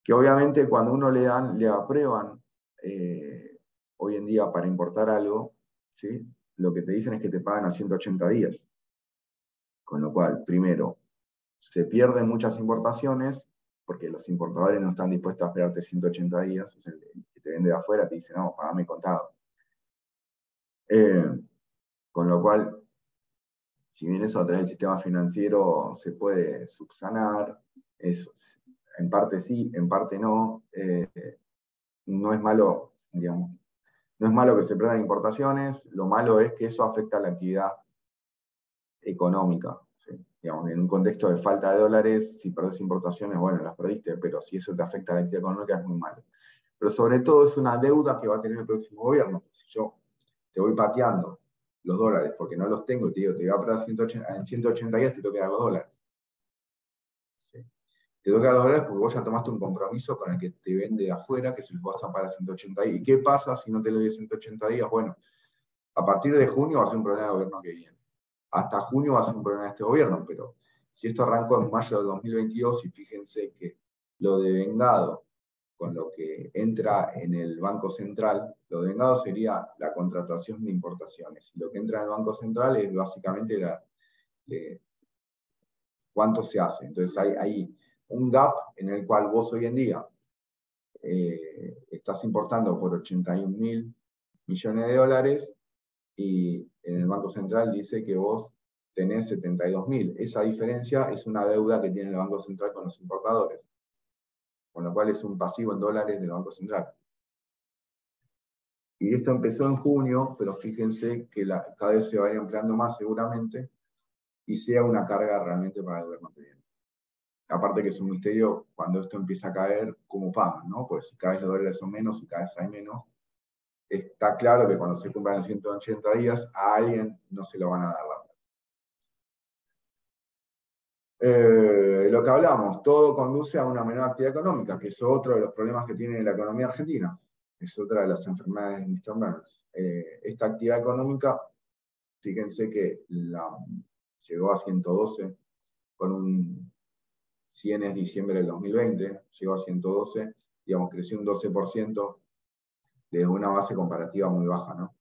Que obviamente cuando uno le aprueban hoy en día para importar algo, ¿sí? Lo que te dicen es que te pagan a 180 días. Con lo cual, primero, se pierden muchas importaciones porque los importadores no están dispuestos a esperarte 180 días. O sea, el que te vende de afuera te dice, no, pagame contado. Con lo cual, si bien eso a través del sistema financiero se puede subsanar, eso, en parte sí, en parte no, no es malo, digamos, no es malo que se pierdan importaciones, lo malo es que eso afecta a la actividad económica. ¿Sí? Digamos, en un contexto de falta de dólares, si perdés importaciones, bueno, las perdiste, pero si eso te afecta a la actividad económica es muy malo. Pero sobre todo es una deuda que va a tener el próximo gobierno. Si yo te voy pateando los dólares porque no los tengo y te digo, te voy a pagar en 180 días, te tengo que dar los dólares. ¿Sí? Te tengo que dar los dólares porque vos ya tomaste un compromiso con el que te vende de afuera, que se los vas a pagar a 180 días. ¿Y qué pasa si no te lo doy 180 días? Bueno, a partir de junio va a ser un problema del gobierno que viene. Hasta junio va a ser un problema de este gobierno, pero si esto arrancó en mayo de 2022, y fíjense que lo de vengado, con lo que entra en el Banco Central, lo de vengado sería la contratación de importaciones. Lo que entra en el Banco Central es básicamente cuánto se hace. Entonces hay un gap en el cual vos hoy en día estás importando por 81.000 millones de dólares y en el Banco Central dice que vos tenés 72.000. Esa diferencia es una deuda que tiene el Banco Central con los importadores, con lo cual es un pasivo en dólares del Banco Central. Y esto empezó en junio, pero fíjense que cada vez se va a ir ampliando más seguramente y sea una carga realmente para el gobierno que viene. Aparte que es un misterio cuando esto empieza a caer, cómo pagan, ¿no? Pues si cada vez los dólares son menos y cada vez hay menos, está claro que cuando se cumplan los 180 días, a alguien no se lo van a dar la lo que hablamos, todo conduce a una menor actividad económica, que es otro de los problemas que tiene la economía argentina. es otra de las enfermedades de Mr. Burns. Esta actividad económica, fíjense que llegó a 112, con un 100 es diciembre del 2020, llegó a 112, digamos, creció un 12% desde una base comparativa muy baja, ¿no?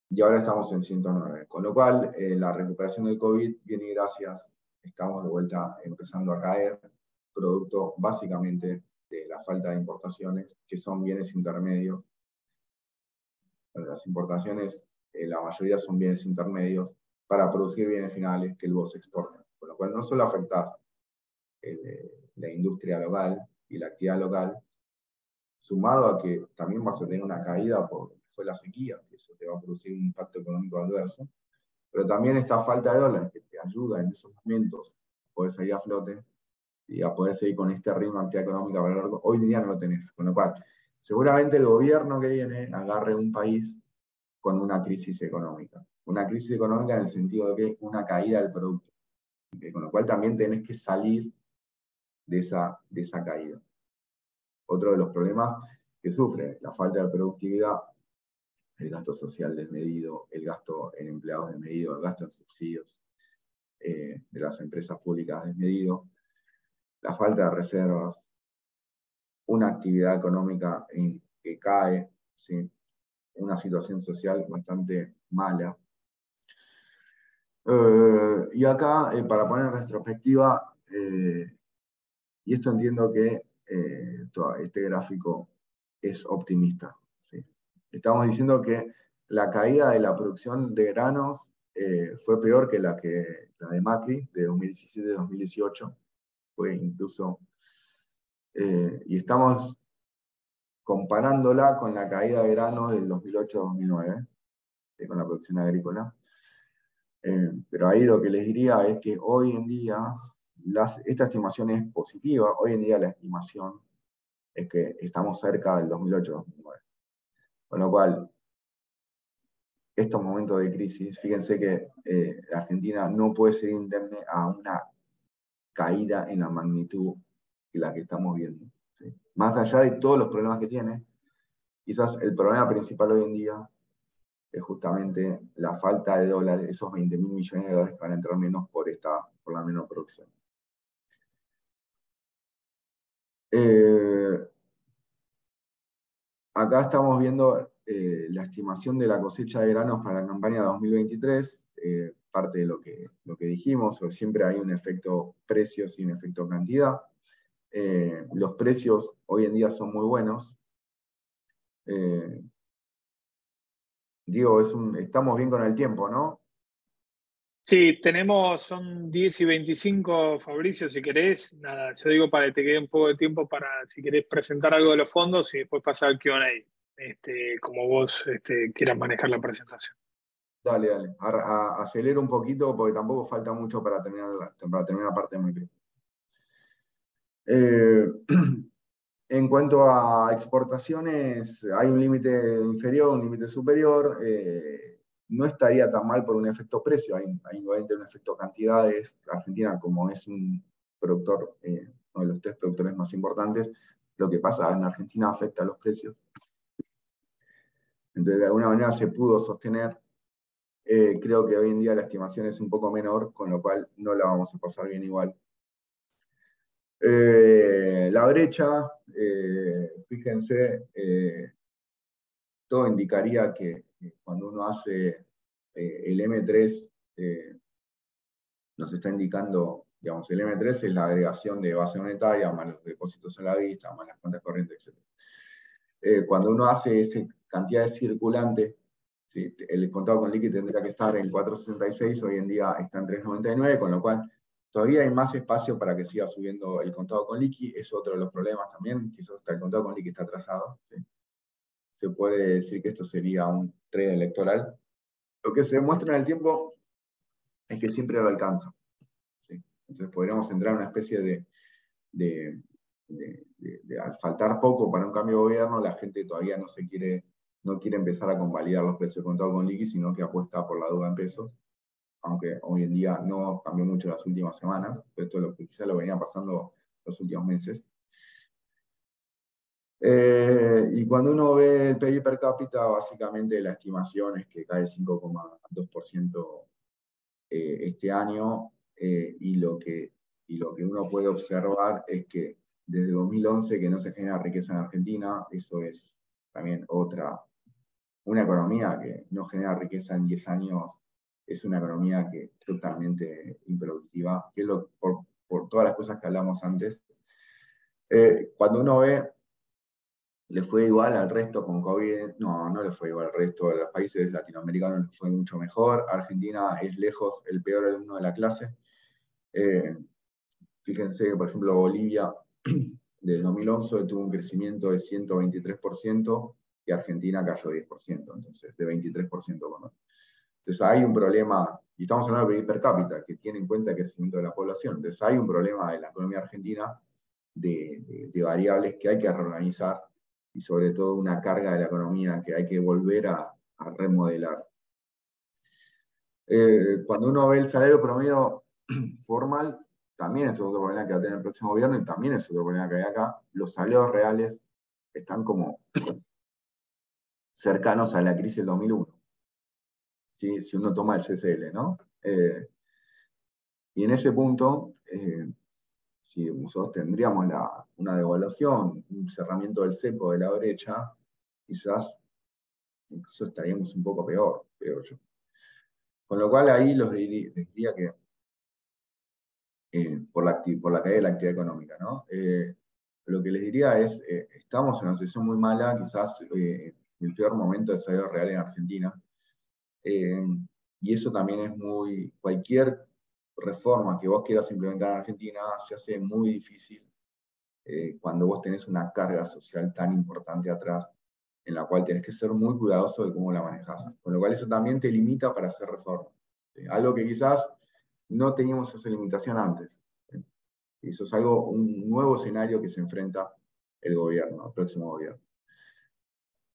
Y ahora estamos en 109, con lo cual la recuperación del COVID viene gracias, estamos de vuelta empezando a caer, producto básicamente de la falta de importaciones, que son bienes intermedios. Las importaciones, la mayoría son bienes intermedios para producir bienes finales que luego se exportan, con lo cual no solo afecta la industria local y la actividad local, sumado a que también vas a tener una caída por fue la sequía, que eso te va a producir un impacto económico adverso, pero también esta falta de dólares que te ayuda en esos momentos a poder salir a flote y a poder seguir con este ritmo de actividad económica para largo, hoy día no lo tenés, con lo cual seguramente el gobierno que viene agarre un país con una crisis económica en el sentido de que una caída del producto, con lo cual también tenés que salir de esa caída. Otro de los problemas que sufre la falta de productividad, el gasto social desmedido, el gasto en empleados desmedido, el gasto en subsidios de las empresas públicas desmedido, la falta de reservas, una actividad económica que cae, ¿sí? Una situación social bastante mala. Y acá, para poner en retrospectiva, y esto entiendo que este gráfico es optimista, ¿sí? Estamos diciendo que la caída de la producción de granos fue peor que la de Macri, de 2017-2018, fue incluso, y estamos comparándola con la caída de granos del 2008-2009, con la producción agrícola. Pero ahí lo que les diría es que hoy en día, esta estimación es positiva, hoy en día la estimación es que estamos cerca del 2008-2009. Con lo cual, estos momentos de crisis, fíjense que Argentina no puede ser indemne a una caída en la magnitud que la que estamos viendo, ¿sí? Más allá de todos los problemas que tiene, quizás el problema principal hoy en día es justamente la falta de dólares, esos 20.000 millones de dólares que van a entrar menos por la menor producción. Acá estamos viendo la estimación de la cosecha de granos para la campaña 2023, parte de lo que dijimos, siempre hay un efecto precios y un efecto cantidad. Los precios hoy en día son muy buenos. Digo, estamos bien con el tiempo, ¿no? Sí, son 10 y 25, Fabricio, si querés. Nada, yo digo para que te quede un poco de tiempo para, si querés, presentar algo de los fondos y después pasar al Q&A, como vos quieras manejar la presentación. Dale. Acelera un poquito porque tampoco falta mucho para terminar la parte de micro. En cuanto a exportaciones, hay un límite inferior, un límite superior. No estaría tan mal por un efecto precio, hay obviamente un efecto cantidades. Argentina, como es un productor, uno de los 3 productores más importantes, lo que pasa en Argentina afecta a los precios. Entonces, de alguna manera se pudo sostener. Creo que hoy en día la estimación es un poco menor, con lo cual no la vamos a pasar bien igual. La brecha, fíjense, todo indicaría que cuando uno hace el M3, nos está indicando, digamos, el M3 es la agregación de base monetaria, más los depósitos a la vista, más las cuentas corrientes, etc. Cuando uno hace esa cantidad de circulante, ¿sí? El contado con liqui tendría que estar en 4.66, hoy en día está en 3.99, con lo cual todavía hay más espacio para que siga subiendo el contado con liqui. Es otro de los problemas también, quizás el contado con liqui está atrasado, ¿sí? Se puede decir que esto sería un trade electoral. Lo que se demuestra en el tiempo es que siempre lo alcanza, ¿sí? Entonces podríamos entrar en una especie al faltar poco para un cambio de gobierno, la gente todavía no quiere empezar a convalidar los precios de contado con liqui, sino que apuesta por la deuda en pesos, aunque hoy en día no cambió mucho en las últimas semanas, pero esto es lo que quizá lo venía pasando los últimos meses. Y cuando uno ve el PIB per cápita, básicamente la estimación es que cae 5,2% este año, y lo que uno puede observar es que desde 2011 que no se genera riqueza en Argentina. Eso es también una economía que no genera riqueza en 10 años, es una economía que es totalmente improductiva, que es por todas las cosas que hablamos antes. Cuando uno ve, ¿le fue igual al resto con COVID? No, no le fue igual al resto de los países latinoamericanos, le fue mucho mejor. Argentina es lejos el peor alumno de la clase. Fíjense que, por ejemplo, Bolivia desde 2011 tuvo un crecimiento de 123% y Argentina cayó 10%, entonces, de 23%. Bueno. Entonces hay un problema, y estamos hablando de PIB per cápita, que tiene en cuenta el crecimiento de la población. Entonces hay un problema en la economía argentina de variables que hay que reorganizar, y sobre todo una carga de la economía que hay que volver a remodelar. Cuando uno ve el salario promedio formal, también es otro problema que va a tener el próximo gobierno, y también es otro problema que hay acá. Los salarios reales están como cercanos a la crisis del 2001, ¿sí? Si uno toma el CCL, ¿no? Y en ese punto, si nosotros tendríamos una devaluación, un cerramiento del cepo de la brecha, quizás incluso estaríamos un poco peor, creo yo. Con lo cual ahí les diría que por la caída de la actividad económica, ¿no? Lo que les diría es, estamos en una situación muy mala, quizás el peor momento de salario real en Argentina, y eso también es cualquier reforma que vos quieras implementar en Argentina se hace muy difícil cuando vos tenés una carga social tan importante atrás, en la cual tenés que ser muy cuidadoso de cómo la manejás. Con lo cual eso también te limita para hacer reformas. Algo que quizás no teníamos esa limitación antes. Y eso es un nuevo escenario que se enfrenta el gobierno, el próximo gobierno.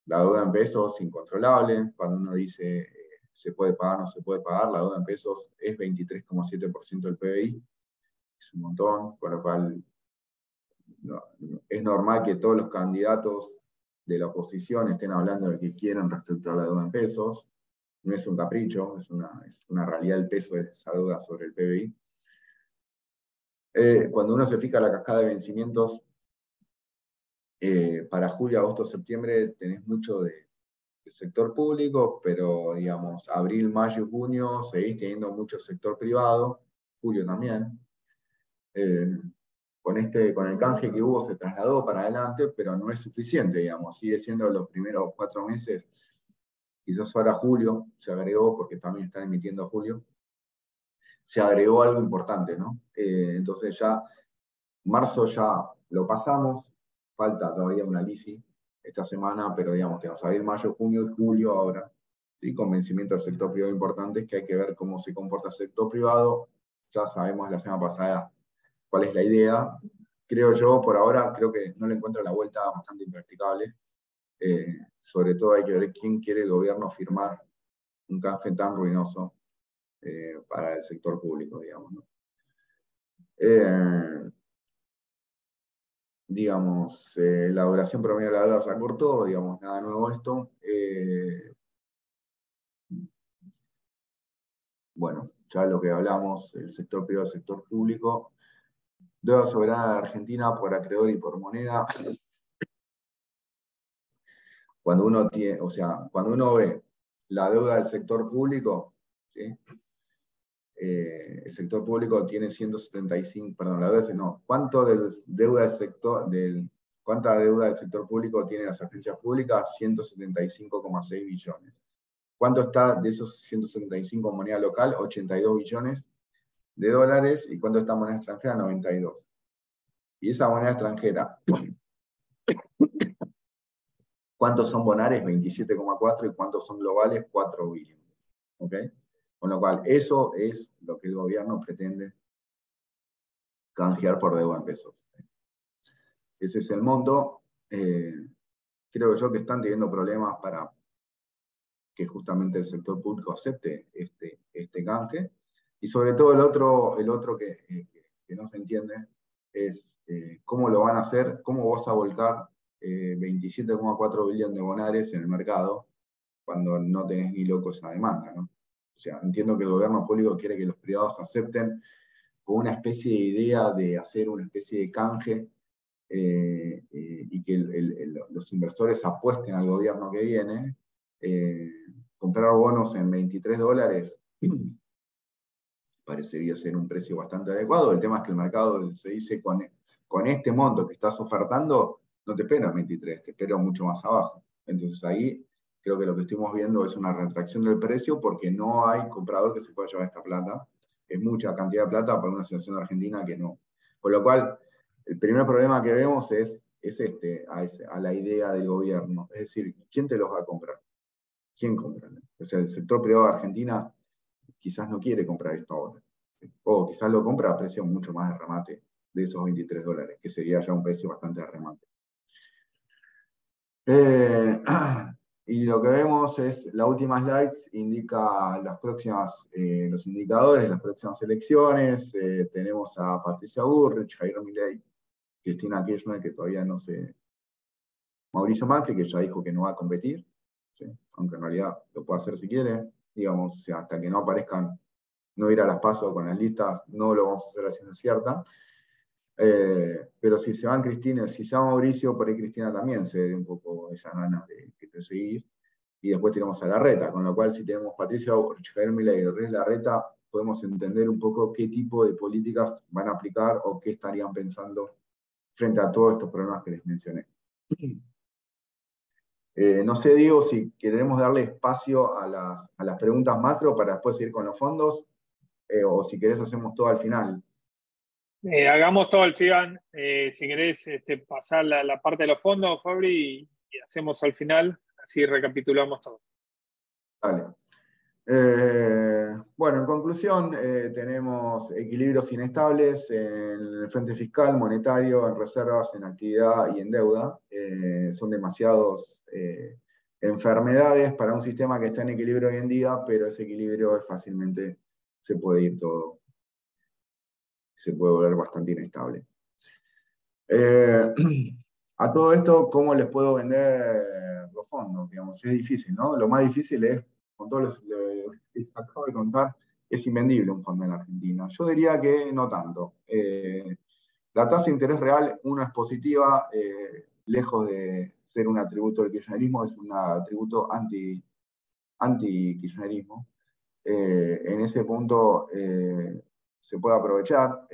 La deuda en pesos incontrolable. Cuando uno dice se puede pagar, no se puede pagar, la deuda en pesos es 23,7% del PBI. Es un montón, con lo cual es normal que todos los candidatos de la oposición estén hablando de que quieren reestructurar la deuda en pesos. No es un capricho, es una realidad el peso de esa deuda sobre el PBI. Cuando uno se fija la cascada de vencimientos, para julio, agosto, septiembre tenés mucho del sector público, pero digamos, abril, mayo, junio seguís teniendo mucho sector privado, julio también. Con el canje que hubo se trasladó para adelante, pero no es suficiente, digamos, sigue siendo los primeros 4 meses, quizás ahora julio se agregó, porque también están emitiendo julio, se agregó algo importante, ¿no? Entonces ya, marzo ya lo pasamos, falta todavía una LISI esta semana, pero digamos, tenemos abril, mayo, junio y julio ahora, y convencimiento del sector privado importantes, que hay que ver cómo se comporta el sector privado. Ya sabemos la semana pasada cuál es la idea. Creo yo, por ahora, creo que no le encuentro la vuelta, bastante impracticable. Sobre todo hay que ver quién quiere el gobierno firmar un canje tan ruinoso para el sector público, digamos, ¿no? Digamos, la duración promedio de la deuda se acortó, digamos, nada nuevo esto. Bueno, ya lo que hablamos, el sector privado, el sector público, deuda soberana de Argentina por acreedor y por moneda. Cuando uno tiene, o sea, cuando uno ve la deuda del sector público, ¿sí? El sector público tiene 175, perdón, la deuda, no, ¿cuánta deuda del sector público tienen las agencias públicas? 175,6 billones. ¿Cuánto está de esos 175 en moneda local? 82 billones de dólares. ¿Y cuánto está en moneda extranjera? 92. Y esa moneda extranjera, ¿cuántos son bonares? 27,4, y ¿cuántos son globales? 4 billones. ¿Ok? Con lo cual, eso es lo que el gobierno pretende canjear por deuda en pesos. Ese es el monto. Creo yo que están teniendo problemas para que justamente el sector público acepte este canje. Y sobre todo el otro que no se entiende es cómo lo van a hacer, cómo vas a volcar 27,4 billones de bonares en el mercado, cuando no tenés ni loco esa demanda, ¿no? O sea, entiendo que el gobierno público quiere que los privados acepten con una especie de idea de hacer una especie de canje y que los inversores apuesten al gobierno que viene. Comprar bonos en $23 parecería ser un precio bastante adecuado. El tema es que el mercado se dice con este monto que estás ofertando, no te espera 23, te espera mucho más abajo. Entonces ahí creo que lo que estuvimos viendo es una retracción del precio porque no hay comprador que se pueda llevar esta plata. Es mucha cantidad de plata para una situación argentina que no. Con lo cual, el primer problema que vemos es a la idea del gobierno. Es decir, ¿quién te los va a comprar? ¿Quién compra? O sea, el sector privado de Argentina quizás no quiere comprar esto ahora. O quizás lo compra a precio mucho más de remate de esos $23, que sería ya un precio bastante de remate. Y lo que vemos es, la última slide indica los indicadores, las próximas elecciones. Tenemos a Patricia Bullrich, Jair Milei, Cristina Kirchner, que todavía no sé, Mauricio Macri, que ya dijo que no va a competir, ¿sí? Aunque en realidad lo puede hacer si quiere, digamos, o sea, hasta que no aparezcan, no ir a las PASO con las listas, no lo vamos a hacer a ciencia cierta. Pero si se van Cristina, si se va Mauricio, por ahí Cristina también se dé un poco esa gana de seguir. Y después tenemos a Larreta, con lo cual si tenemos Patricia Bullrich, Javier Milei y Larreta, podemos entender un poco qué tipo de políticas van a aplicar o qué estarían pensando frente a todos estos problemas que les mencioné. No sé, Diego, si queremos darle espacio a las preguntas macro para después ir con los fondos, o si querés hacemos todo al final. Hagamos todo al final. Si querés pasar la parte de los fondos, Fabri, y hacemos al final, así recapitulamos todo. Dale. Bueno, en conclusión, tenemos equilibrios inestables en el frente fiscal, monetario, en reservas, en actividad y en deuda. Son demasiadas enfermedades para un sistema que está en equilibrio hoy en día, pero ese equilibrio fácilmente se puede ir todo, se puede volver bastante inestable. A todo esto, ¿cómo les puedo vender los fondos? Digamos, es difícil, ¿no? Lo más difícil es, con todos los que les acabo de contar, es invendible un fondo en la Argentina. Yo diría que no tanto. La tasa de interés real, una es positiva, lejos de ser un atributo del kirchnerismo, es un atributo anti-kirchnerismo. En ese punto se puede aprovechar.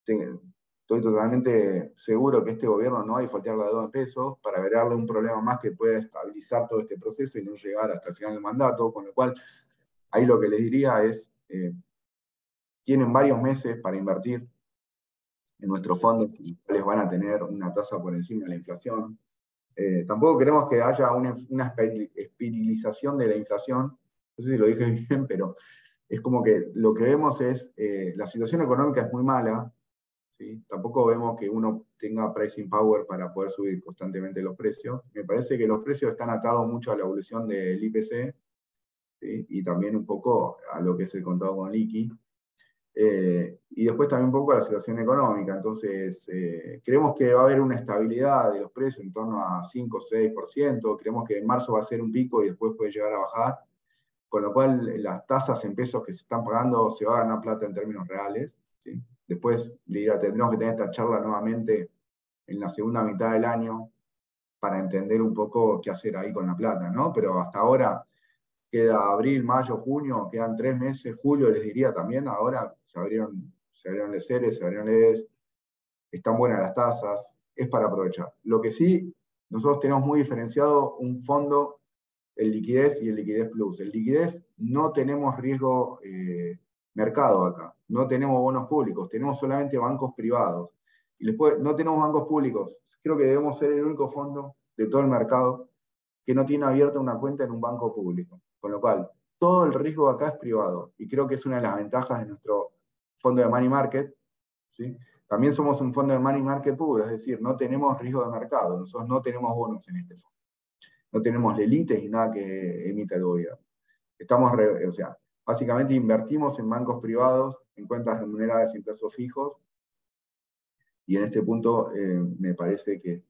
Estoy totalmente seguro que este gobierno no va a defaultear la deuda en pesos para agregarle un problema más que pueda estabilizar todo este proceso y no llegar hasta el final del mandato, con lo cual ahí lo que les diría es, tienen varios meses para invertir en nuestros fondos, y les van a tener una tasa por encima de la inflación. Tampoco queremos que haya una espiralización de la inflación, no sé si lo dije bien, pero es como que lo que vemos es, la situación económica es muy mala, ¿sí? Tampoco vemos que uno tenga pricing power para poder subir constantemente los precios. Me parece que los precios están atados mucho a la evolución del IPC, ¿sí? Y también un poco a lo que es el contado con liqui. Y después también un poco a la situación económica. Entonces, creemos que va a haber una estabilidad de los precios en torno a 5 o 6%. Creemos que en marzo va a ser un pico y después puede llegar a bajar. Con lo cual, las tasas en pesos que se están pagando se va a ganar plata en términos reales, ¿sí? Después, tendremos que tener esta charla nuevamente en la segunda mitad del año para entender un poco qué hacer ahí con la plata, ¿no? Pero hasta ahora queda abril, mayo, junio, quedan 3 meses, julio les diría también, ahora se abrieron les ERES, se abrieron LEDs, están buenas las tasas, es para aprovechar. Lo que sí, nosotros tenemos muy diferenciado un fondo, el liquidez y el liquidez plus. El liquidez no tenemos riesgo mercado acá, no tenemos bonos públicos, tenemos solamente bancos privados. Y después no tenemos bancos públicos. Creo que debemos ser el único fondo de todo el mercado que no tiene abierta una cuenta en un banco público. Con lo cual, todo el riesgo acá es privado. Y creo que es una de las ventajas de nuestro fondo de money market, ¿sí? También somos un fondo de money market puro, es decir, no tenemos riesgo de mercado, nosotros no tenemos bonos en este fondo. No tenemos lelites ni nada que emita el gobierno. O sea, básicamente invertimos en bancos privados, en cuentas remuneradas y en plazos fijos, y en este punto me parece que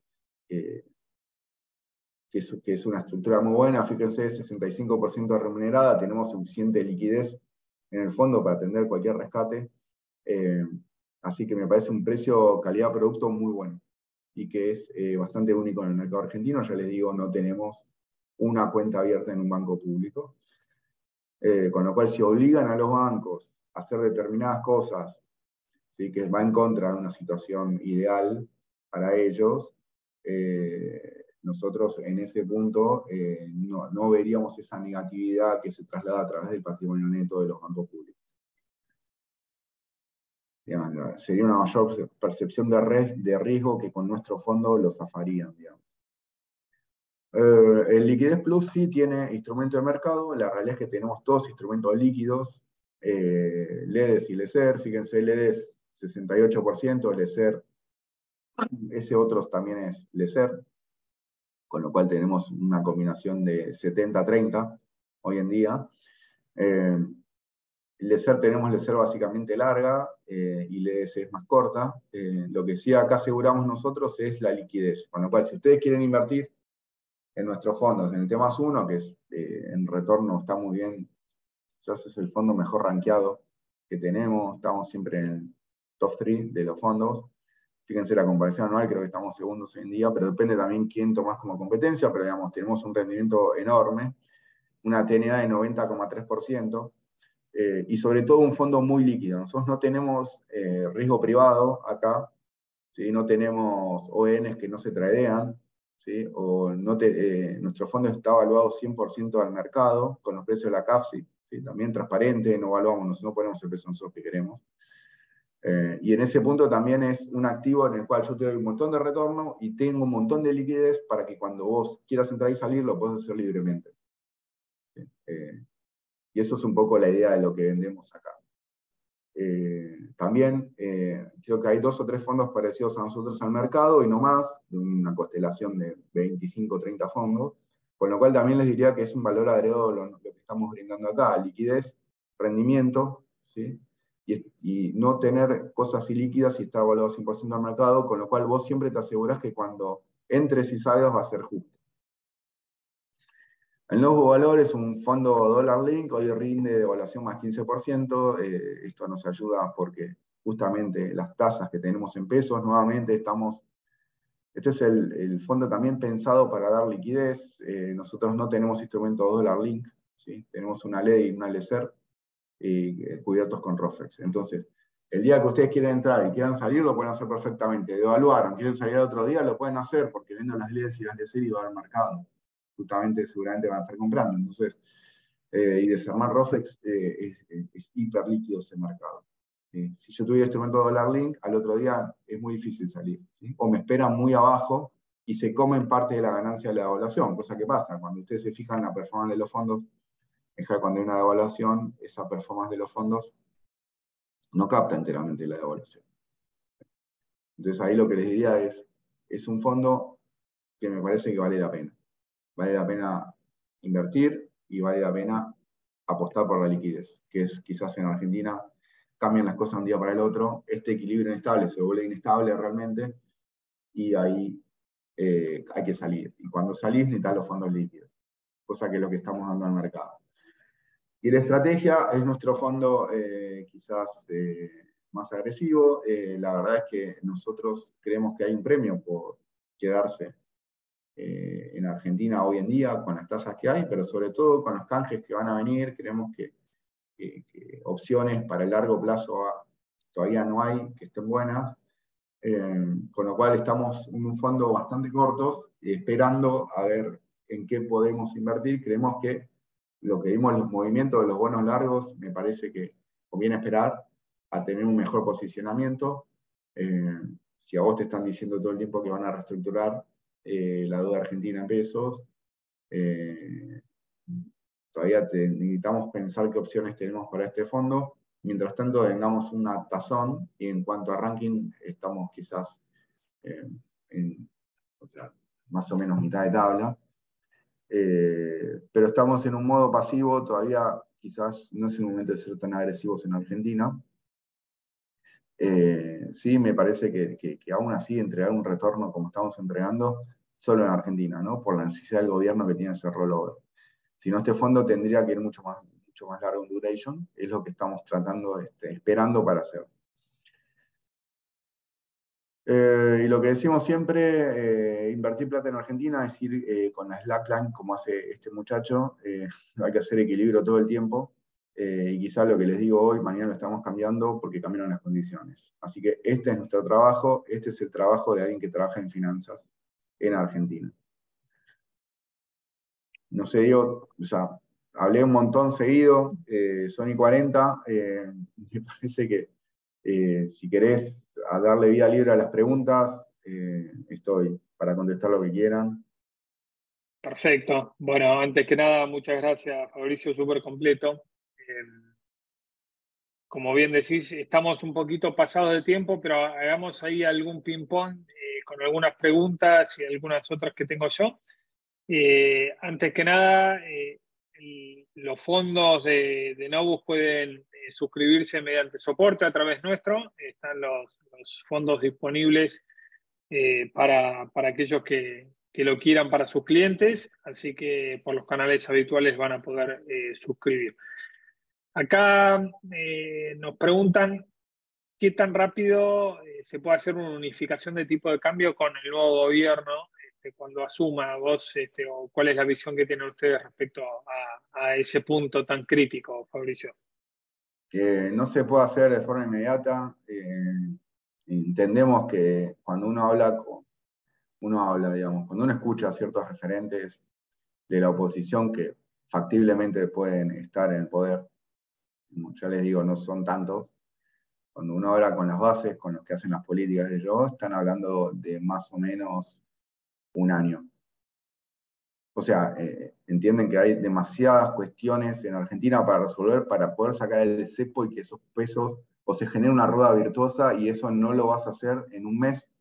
que es una estructura muy buena. Fíjense, 65% remunerada, tenemos suficiente liquidez en el fondo para atender cualquier rescate. Así que me parece un precio calidad-producto muy bueno y que es bastante único en el mercado argentino. Ya les digo, no tenemos una cuenta abierta en un banco público. Con lo cual, si obligan a los bancos a hacer determinadas cosas, ¿sí?, que va en contra de una situación ideal para ellos, nosotros en ese punto no veríamos esa negatividad que se traslada a través del patrimonio neto de los bancos públicos. Digamos, sería una mayor percepción de riesgo que con nuestro fondo lo zafarían, digamos. El Liquidez Plus sí tiene instrumento de mercado. La realidad es que tenemos todos instrumentos líquidos, LEDES y LESER. Fíjense, LEDES 68%, LESER, ese otro también es LESER, con lo cual tenemos una combinación de 70-30 hoy en día. LESER tenemos LESER básicamente larga y LEDES es más corta. Lo que sí acá aseguramos nosotros es la liquidez, con lo cual si ustedes quieren invertir en nuestros fondos, en el T+1, que es, en retorno está muy bien, quizás es el fondo mejor rankeado que tenemos, estamos siempre en el top 3 de los fondos. Fíjense la comparación anual, creo que estamos segundos hoy en día, pero depende también quién tomás como competencia, pero digamos, tenemos un rendimiento enorme, una TNA de 90,3%, y sobre todo un fondo muy líquido. Nosotros no tenemos riesgo privado acá, ¿sí? No tenemos ONs que no se tradean, ¿sí? O nuestro fondo está evaluado 100% al mercado, con los precios de la CAF, ¿sí? También transparente, no evaluamos, no ponemos el precio nosotros que queremos. Y en ese punto también es un activo en el cual yo te doy un montón de retorno y tengo un montón de liquidez para que cuando vos quieras entrar y salir lo puedas hacer libremente. ¿Sí? Y eso es un poco la idea de lo que vendemos acá. También creo que hay 2 o 3 fondos parecidos a nosotros al mercado y no más, de una constelación de 25 o 30 fondos, con lo cual también les diría que es un valor agregado lo que estamos brindando acá: liquidez, rendimiento, ¿sí? Y no tener cosas ilíquidas y estar evaluado 100% al mercado, con lo cual vos siempre te aseguras que cuando entres y salgas va a ser justo. El nuevo valor es un fondo dólar link, hoy rinde de evaluación más 15%. Esto nos ayuda porque justamente las tasas que tenemos en pesos, nuevamente este es el fondo también pensado para dar liquidez. Nosotros no tenemos instrumento dólar link, ¿sí? Tenemos una ley y una LESER cubiertos con ROFEX. Entonces, el día que ustedes quieren entrar y quieran salir, lo pueden hacer perfectamente. Devaluaron, quieren salir otro día, lo pueden hacer porque viendo las leyes y las LESER y va a haber mercado. Justamente seguramente van a estar comprando. Entonces, y desarmar ROFEX es hiper líquido ese mercado. Si yo tuviera instrumento dólar link, al otro día es muy difícil salir, ¿sí? O me esperan muy abajo y se comen parte de la ganancia de la devaluación, cosa que pasa cuando ustedes se fijan en la performance de los fondos, es que cuando hay una devaluación, esa performance de los fondos no capta enteramente la devaluación. Entonces ahí lo que les diría es un fondo que me parece que vale la pena. Vale la pena invertir y vale la pena apostar por la liquidez, que es quizás en Argentina cambian las cosas de un día para el otro, este equilibrio inestable se vuelve inestable realmente, y ahí hay que salir. Y cuando salís necesitas los fondos líquidos, cosa que es lo que estamos dando al mercado. Y la estrategia es nuestro fondo quizás más agresivo. La verdad es que nosotros creemos que hay un premio por quedarse en Argentina hoy en día con las tasas que hay, pero sobre todo con los canjes que van a venir. Creemos que opciones para el largo plazo todavía no hay que estén buenas, con lo cual estamos en un fondo bastante corto, esperando a ver en qué podemos invertir. Creemos que lo que vimos en los movimientos de los bonos largos, me parece que conviene esperar a tener un mejor posicionamiento. Si a vos te están diciendo todo el tiempo que van a reestructurar la deuda argentina en pesos, todavía necesitamos pensar qué opciones tenemos para este fondo. Mientras tanto, tengamos una tazón, y en cuanto a ranking, estamos quizás más o menos mitad de tabla. Pero estamos en un modo pasivo, todavía quizás no es el momento de ser tan agresivos en Argentina. Sí, me parece que aún así entregar un retorno como estamos entregando solo en Argentina, ¿no? Por la necesidad del gobierno que tiene ese rollover. Si no, este fondo tendría que ir mucho más largo en duration, es lo que estamos tratando, esperando para hacer. Y lo que decimos siempre, invertir plata en Argentina es ir con la slackline, como hace este muchacho, hay que hacer equilibrio todo el tiempo, y quizá lo que les digo hoy, mañana lo estamos cambiando porque cambiaron las condiciones. Así que este es nuestro trabajo, este es el trabajo de alguien que trabaja en finanzas en Argentina. No sé, digo, o sea, hablé un montón seguido, son y 40, me parece que si querés a darle vía libre a las preguntas, estoy para contestar lo que quieran. Perfecto. Bueno, antes que nada, muchas gracias, Fabricio, súper completo. Como bien decís, estamos un poquito pasados de tiempo, pero hagamos ahí algún ping-pong con algunas preguntas y algunas otras que tengo yo. Antes que nada, los fondos de Novus pueden suscribirse mediante soporte a través nuestro. Están los fondos disponibles para aquellos que lo quieran para sus clientes, así que por los canales habituales van a poder suscribir. Acá nos preguntan qué tan rápido se puede hacer una unificación de tipo de cambio con el nuevo gobierno cuando asuma vos, o cuál es la visión que tienen ustedes respecto a ese punto tan crítico, Fabricio. No se puede hacer de forma inmediata. Entendemos que cuando digamos, cuando uno escucha a ciertos referentes de la oposición que factiblemente pueden estar en el poder, como ya les digo, no son tantos. Cuando uno habla con las bases, con los que hacen las políticas de ellos, están hablando de más o menos un año. O sea, entienden que hay demasiadas cuestiones en Argentina para resolver para poder sacar el cepo y que esos pesos, o se genere una rueda virtuosa, y eso no lo vas a hacer en un mes,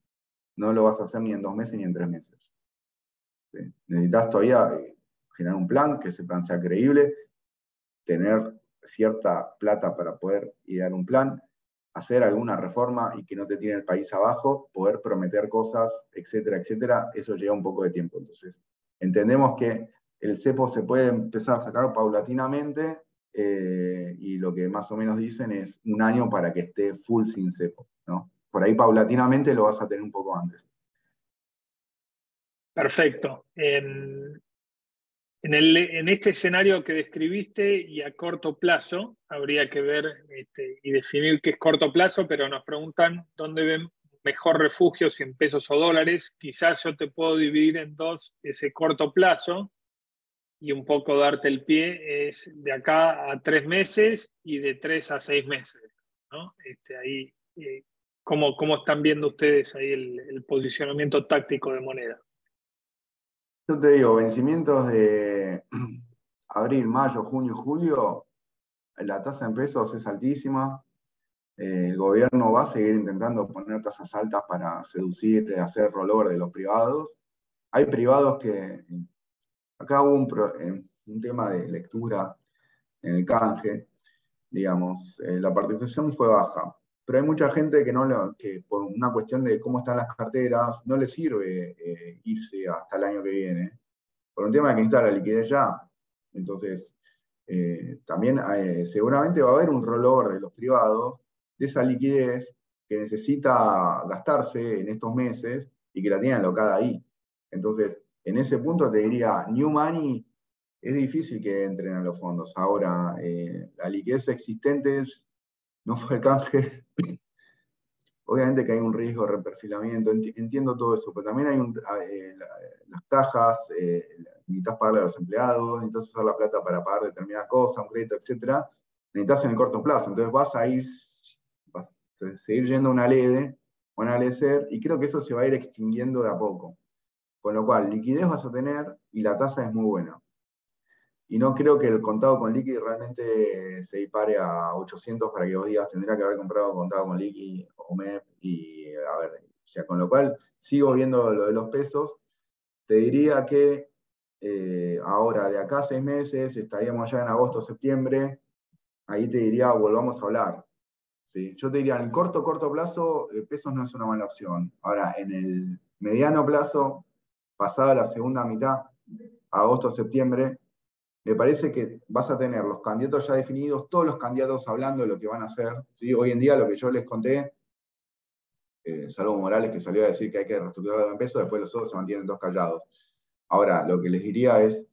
no lo vas a hacer ni en 2 meses ni en 3 meses. ¿Sí? Necesitas todavía generar un plan, que ese plan sea creíble, tener cierta plata para poder idear un plan, hacer alguna reforma y que no te tire el país abajo, poder prometer cosas, etcétera, etcétera, eso lleva un poco de tiempo. Entonces, entendemos que el cepo se puede empezar a sacar paulatinamente, y lo que más o menos dicen es un año para que esté full sin cepo, ¿no? Por ahí paulatinamente lo vas a tener un poco antes. Perfecto. En este escenario que describiste y a corto plazo, habría que ver y definir qué es corto plazo, pero nos preguntan dónde ven mejor refugio, si en pesos o dólares. Quizás yo te puedo dividir en dos ese corto plazo y un poco darte el pie, es de acá a 3 meses y de 3 a 6 meses, ¿no? Ahí, ¿cómo están viendo ustedes ahí el posicionamiento táctico de moneda? Yo te digo, vencimientos de abril, mayo, junio y julio, la tasa en pesos es altísima. El gobierno va a seguir intentando poner tasas altas para seducir, hacer rollover de los privados. Hay privados que, acá hubo un tema de lectura en el canje, digamos, la participación fue baja, pero hay mucha gente que por una cuestión de cómo están las carteras, no le sirve irse hasta el año que viene, por un tema de que necesita la liquidez ya. Entonces, también seguramente va a haber un rollover de los privados de esa liquidez que necesita gastarse en estos meses y que la tiene alocada ahí. Entonces, en ese punto te diría, new money es difícil que entren a los fondos. Ahora, la liquidez existente no fue el canje. Obviamente que hay un riesgo de reperfilamiento, entiendo todo eso, pero también hay las cajas, necesitas pagarle a los empleados, necesitas usar la plata para pagar determinada cosa, un crédito, etc. Necesitas en el corto plazo, entonces vas a seguir yendo a una LED, o una LECER, y creo que eso se va a ir extinguiendo de a poco. Con lo cual, liquidez vas a tener y la tasa es muy buena. Y no creo que el contado con liqui realmente se dispare a 800 para que vos digas, tendría que haber comprado contado con liqui o MEP, y a ver, o sea, con lo cual sigo viendo lo de los pesos. Te diría que ahora, de acá a 6 meses, estaríamos ya en agosto, septiembre, ahí te diría, volvamos a hablar. ¿Sí? Yo te diría, en el corto plazo, pesos no es una mala opción. Ahora, en el mediano plazo, pasada la segunda mitad, agosto-septiembre, me parece que vas a tener los candidatos ya definidos, todos los candidatos hablando de lo que van a hacer. ¿Sí? Hoy en día lo que yo les conté, salvo Morales que salió a decir que hay que reestructurar el peso, después los otros se mantienen todos callados. Ahora, lo que les diría es,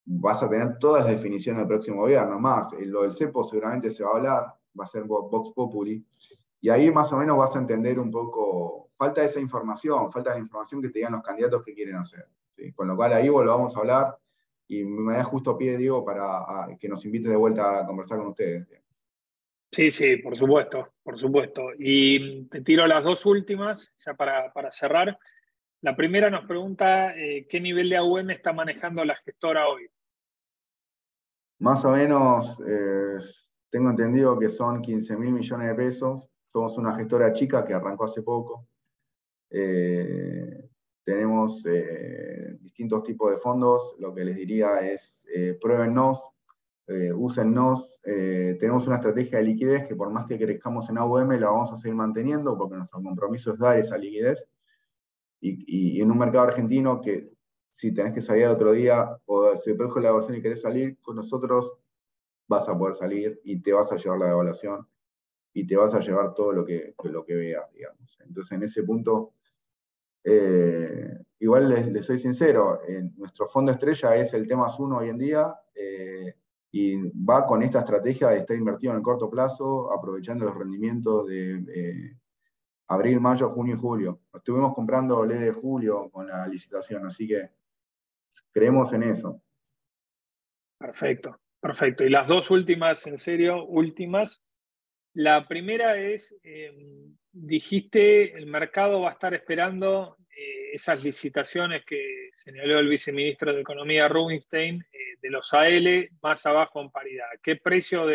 vas a tener todas las definiciones del próximo gobierno, más lo del cepo seguramente se va a hablar, va a ser Vox Populi, y ahí más o menos vas a entender un poco, falta esa información, falta la información que te digan los candidatos que quieren hacer. ¿Sí? Con lo cual ahí volvamos a hablar, y me da justo pie, Diego, para que nos invite de vuelta a conversar con ustedes. Sí, sí, por supuesto, por supuesto. Y te tiro las dos últimas, ya para cerrar. La primera nos pregunta qué nivel de AUM está manejando la gestora hoy. Más o menos, tengo entendido que son 15.000 millones de pesos. Somos una gestora chica que arrancó hace poco. Tenemos distintos tipos de fondos. Lo que les diría es, pruébennos, úsennos. Tenemos una estrategia de liquidez que por más que crezcamos en AUM, la vamos a seguir manteniendo porque nuestro compromiso es dar esa liquidez. Y en un mercado argentino que si tenés que salir otro día o se produjo la devaluación y querés salir, con nosotros vas a poder salir y te vas a llevar la devaluación y te vas a llevar todo lo que veas, digamos. Entonces, en ese punto, igual les soy sincero, nuestro fondo estrella es el Temas 1 hoy en día, y va con esta estrategia de estar invertido en el corto plazo, aprovechando los rendimientos de abril, mayo, junio y julio. Estuvimos comprando LED de julio con la licitación, así que creemos en eso. Perfecto, perfecto. Y las dos últimas, en serio, últimas. La primera es, dijiste, el mercado va a estar esperando esas licitaciones que señaló el viceministro de Economía Rubinstein de los AL más abajo en paridad. ¿Qué precio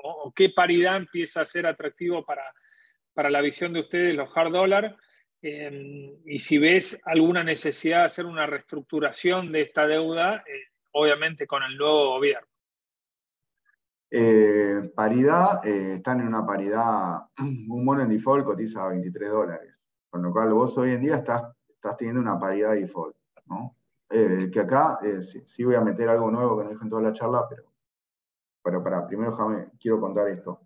o qué paridad empieza a ser atractivo para la visión de ustedes, los hard dollar? Y si ves alguna necesidad de hacer una reestructuración de esta deuda, obviamente con el nuevo gobierno. Paridad, están en una paridad, un bono en default cotiza a $23, con lo cual vos hoy en día estás teniendo una paridad de default, ¿no? Que acá sí voy a meter algo nuevo que no dije en toda la charla, pero primero quiero contar esto.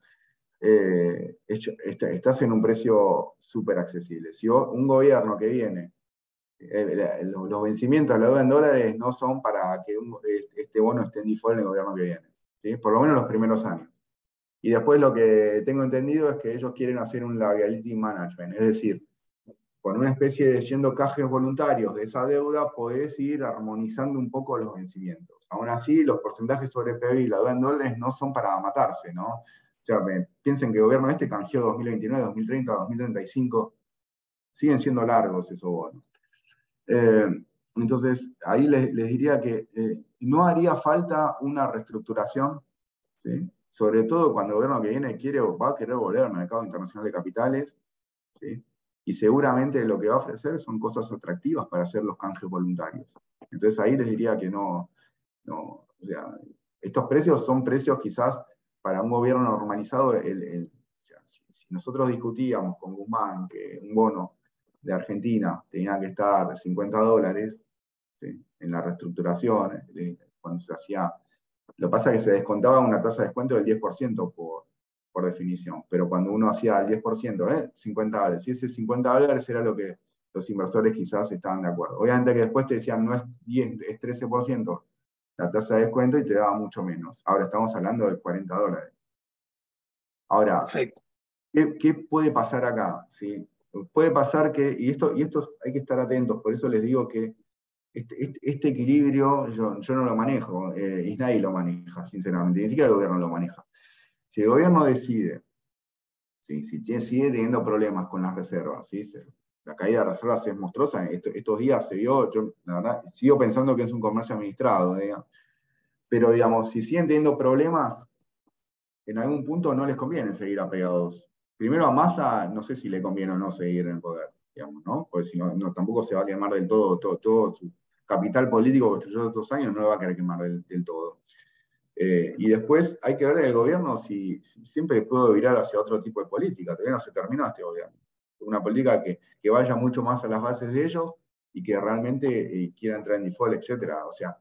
Estás en un precio súper accesible. Si un gobierno que viene, los vencimientos de la deuda en dólares no son para que este bono esté en default en el gobierno que viene, ¿sí? Por lo menos los primeros años. Y después lo que tengo entendido es que ellos quieren hacer un liability management, es decir, con una especie de yendo cajes voluntarios de esa deuda, podés ir armonizando un poco los vencimientos. Aún así, los porcentajes sobre PBI y la deuda en dólares no son para matarse, ¿no? O sea, piensen que el gobierno canjeó 2029, 2030, 2035, siguen siendo largos esos bonos. Entonces, ahí les diría que no haría falta una reestructuración, ¿sí? Sobre todo cuando el gobierno que viene va a querer volver al mercado internacional de capitales, ¿sí? Y seguramente lo que va a ofrecer son cosas atractivas para hacer los canjes voluntarios. Entonces ahí les diría que no, o sea, estos precios son precios quizás para un gobierno normalizado. O sea, si nosotros discutíamos con Guzmán que un bono de Argentina tenía que estar $50, ¿sí? En la reestructuración, cuando se hacía. Lo que pasa es que se descontaba una tasa de descuento del 10% por definición, pero cuando uno hacía el 10%, $50, y ese $50 era lo que los inversores quizás estaban de acuerdo. Obviamente que después te decían, no es 10, es 13% la tasa de descuento y te daba mucho menos. Ahora estamos hablando de $40. Ahora, ¿qué puede pasar acá? ¿Sí? Puede pasar que, y esto hay que estar atentos, por eso les digo que este equilibrio yo no lo manejo, y nadie lo maneja, sinceramente, ni siquiera el gobierno lo maneja. Si el gobierno decide, ¿sí? Si sigue teniendo problemas con las reservas, ¿sí? La caída de reservas es monstruosa, estos días se vio, yo la verdad sigo pensando que es un comercio administrado, pero digamos, si siguen teniendo problemas, en algún punto no les conviene seguir apegados. Primero a Massa, no sé si le conviene o no seguir en el poder, digamos, ¿no? Porque si no, tampoco se va a quemar del todo su capital político que construyó estos años, no lo va a querer quemar del todo. Y después hay que ver en el gobierno si siempre puede virar hacia otro tipo de política. Todavía no se terminó este gobierno. Una política que vaya mucho más a las bases de ellos y que realmente quiera entrar en default, etcétera. O sea,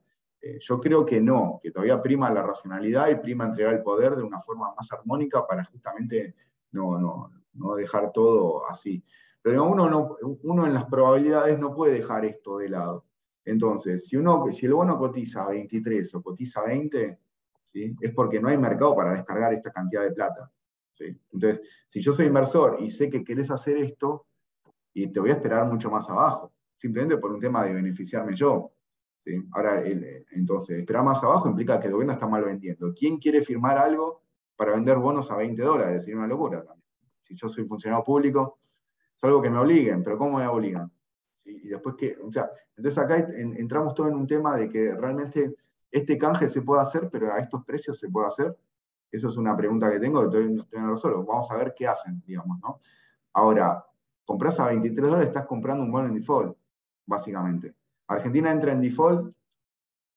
yo creo que no, que todavía prima la racionalidad y prima entregar el poder de una forma más armónica para justamente no dejar todo así. Pero uno en las probabilidades no puede dejar esto de lado. Entonces, si el bono cotiza a 23 o cotiza a 20, ¿sí? Es porque no hay mercado para descargar esta cantidad de plata. ¿Sí? Entonces, si yo soy inversor y sé que querés hacer esto, y te voy a esperar mucho más abajo, simplemente por un tema de beneficiarme yo. ¿Sí? Ahora, entonces, esperar más abajo implica que el gobierno está mal vendiendo. ¿Quién quiere firmar algo para vender bonos a $20? Sería una locura también. Si yo soy funcionario público, es algo que me obliguen, pero ¿cómo me obligan? ¿Sí? Y después que, o sea, entonces acá entramos todo en un tema de que realmente este canje se puede hacer, pero a estos precios se puede hacer. Eso es una pregunta que tengo, que todavía no resuelvo. Vamos a ver qué hacen, digamos, ¿no? Ahora, compras a $23, estás comprando un bono en default, básicamente. Argentina entra en default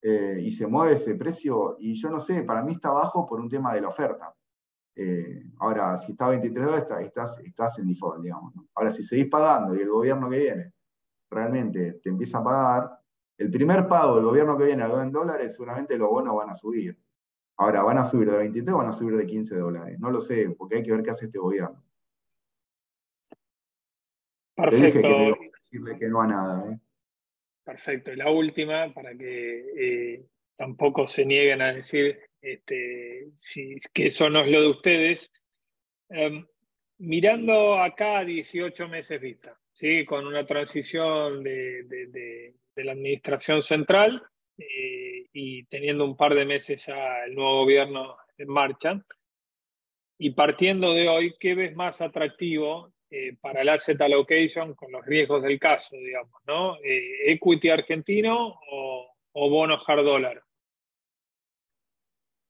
y se mueve ese precio, y yo no sé, para mí está bajo por un tema de la oferta. Ahora, si está a $23, estás en default, digamos, ¿no? Ahora, si seguís pagando y el gobierno que viene realmente te empieza a pagar, el primer pago del gobierno que viene a $2 seguramente los bonos van a subir. Ahora, ¿van a subir de 23 o van a subir de $15? No lo sé, porque hay que ver qué hace este gobierno. Te dije que no Perfecto, íbamos a decirle que no a nada, ¿eh? perfecto. Y la última, para que tampoco se nieguen a decir que eso no es lo de ustedes. Eh, Mirando acá a 18 meses vista, ¿sí? Con una transición de la administración central y teniendo un par de meses ya el nuevo gobierno en marcha, y partiendo de hoy, ¿qué ves más atractivo para el asset allocation con los riesgos del caso, digamos, ¿no? ¿Equity argentino o bono hard dólar?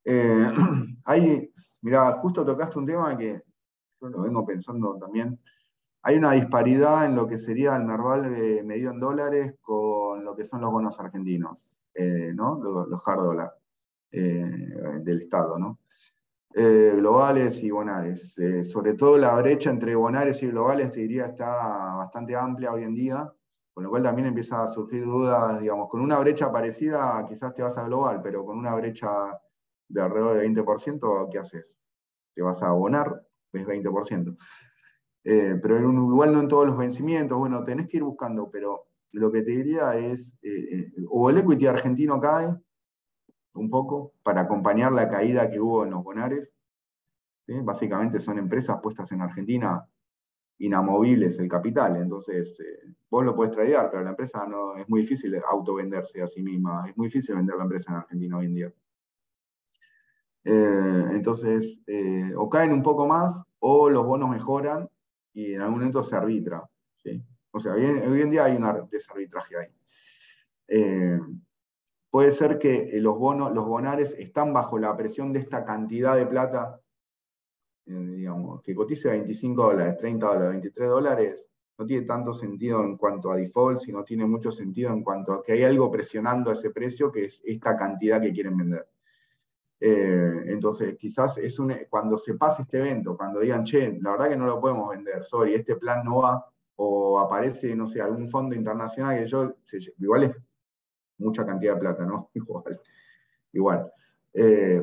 Eh, Mirá, justo tocaste un tema que yo lo vengo pensando también. Hay una disparidad en lo que sería el Merval medido en dólares con lo que son los bonos argentinos, ¿no? Los hard dólar del Estado, ¿no? Globales y bonales. Sobre todo la brecha entre bonales y globales, te diría, está bastante amplia hoy en día, con lo cual también empieza a surgir dudas, digamos, con una brecha parecida quizás te vas a global, pero con una brecha de alrededor de 20%, ¿qué haces? Te vas a abonar, es 20%. Pero igual no en todos los vencimientos, bueno, tenés que ir buscando, pero lo que te diría es, o el equity argentino cae un poco para acompañar la caída que hubo en los bonares. ¿Sí? Básicamente son empresas puestas en Argentina, inamovibles el capital, entonces vos lo podés tradear, pero la empresa no, es muy difícil autovenderse a sí misma, es muy difícil vender la empresa en Argentina hoy en día. Entonces, o caen un poco más, o los bonos mejoran y en algún momento se arbitra. ¿Sí? O sea, hoy en día hay un desarbitraje ahí. Puede ser que los bonares están bajo la presión de esta cantidad de plata, digamos, que cotice $25, $30, $23, no tiene tanto sentido en cuanto a default, sino tiene mucho sentido en cuanto a que hay algo presionando ese precio, que es esta cantidad que quieren vender. Entonces, quizás cuando se pase este evento, cuando digan, che, la verdad que no lo podemos vender, sorry, este plan no va, o aparece, no sé, algún fondo internacional igual es mucha cantidad de plata, ¿no? Igual.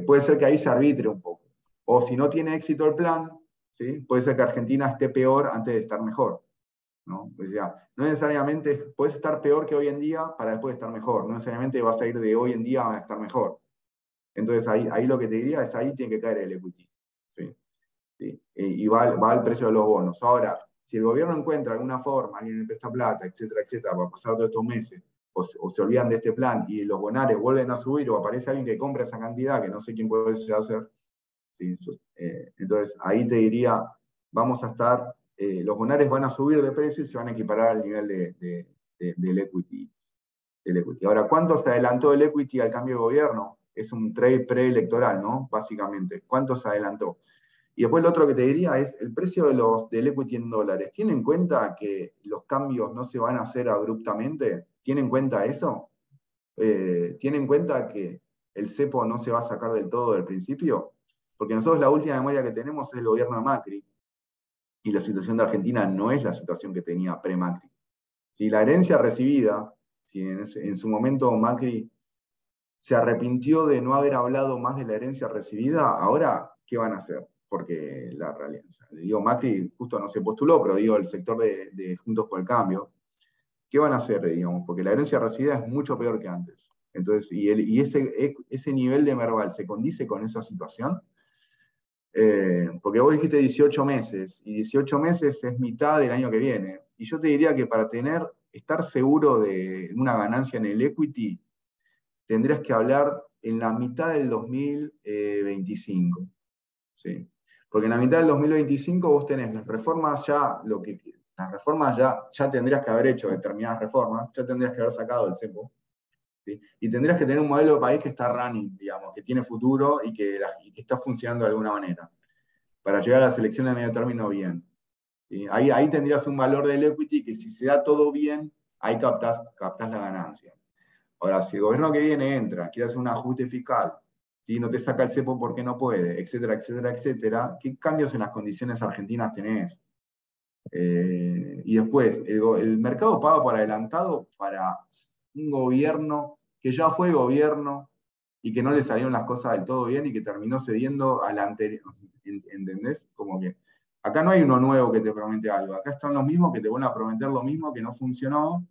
Puede ser que ahí se arbitre un poco. O si no tiene éxito el plan, ¿sí? Puede ser que Argentina esté peor antes de estar mejor, ¿no? O sea, no necesariamente puedes estar peor que hoy en día para después estar mejor, no necesariamente vas a ir de hoy en día a estar mejor. Entonces ahí lo que te diría es ahí tiene que caer el equity. ¿Sí? ¿Sí? Y va al precio de los bonos. Ahora, si el gobierno encuentra alguna forma, alguien le presta plata, etcétera, etcétera, va a pasar todos estos meses, o se olvidan de este plan y los bonares vuelven a subir, o aparece alguien que compra esa cantidad, que no sé quién puede hacer, ¿sí? Entonces ahí te diría, vamos a estar, los bonares van a subir de precio y se van a equiparar al nivel del equity. Ahora, ¿cuánto se adelantó el equity al cambio de gobierno? Es un trade preelectoral, ¿no? Básicamente. ¿Cuánto se adelantó? Y después lo otro que te diría es el precio del equity en dólares. ¿Tiene en cuenta que los cambios no se van a hacer abruptamente? ¿Tiene en cuenta eso? ¿Tiene en cuenta que el cepo no se va a sacar del todo del principio? Porque nosotros la última memoria que tenemos es el gobierno de Macri, y la situación de Argentina no es la situación que tenía pre-Macri. Si la herencia recibida, si en su momento Macri se arrepintió de no haber hablado más de la herencia recibida, ahora, ¿qué van a hacer? Porque la realidad, o sea, digo, Macri justo no se postuló, pero digo, el sector de Juntos por el Cambio, ¿qué van a hacer, digamos? Porque la herencia recibida es mucho peor que antes. Entonces, y ese nivel de Merval se condice con esa situación, porque vos dijiste 18 meses, y 18 meses es mitad del año que viene. Y yo te diría que para estar seguro de una ganancia en el equity, tendrías que hablar en la mitad del 2025. ¿Sí? Porque en la mitad del 2025 vos tenés las reformas ya tendrías que haber hecho determinadas reformas, ya tendrías que haber sacado el cepo. ¿Sí? Y tendrías que tener un modelo de país que está running, digamos, que tiene futuro y que está funcionando de alguna manera, para llegar a las elecciones de medio término bien. ¿Sí? Ahí tendrías un valor del equity que si se da todo bien, ahí captás la ganancia. Ahora, si el gobierno que viene entra, quiere hacer un ajuste fiscal, ¿sí? No te saca el cepo porque no puede, etcétera, etcétera, etcétera, ¿qué cambios en las condiciones argentinas tenés? Y después, el mercado paga por adelantado para un gobierno que ya fue gobierno y que no le salieron las cosas del todo bien y que terminó cediendo a la anterior. ¿Entendés? Como que acá no hay uno nuevo que te promete algo, acá están los mismos que te van a prometer lo mismo que no funcionó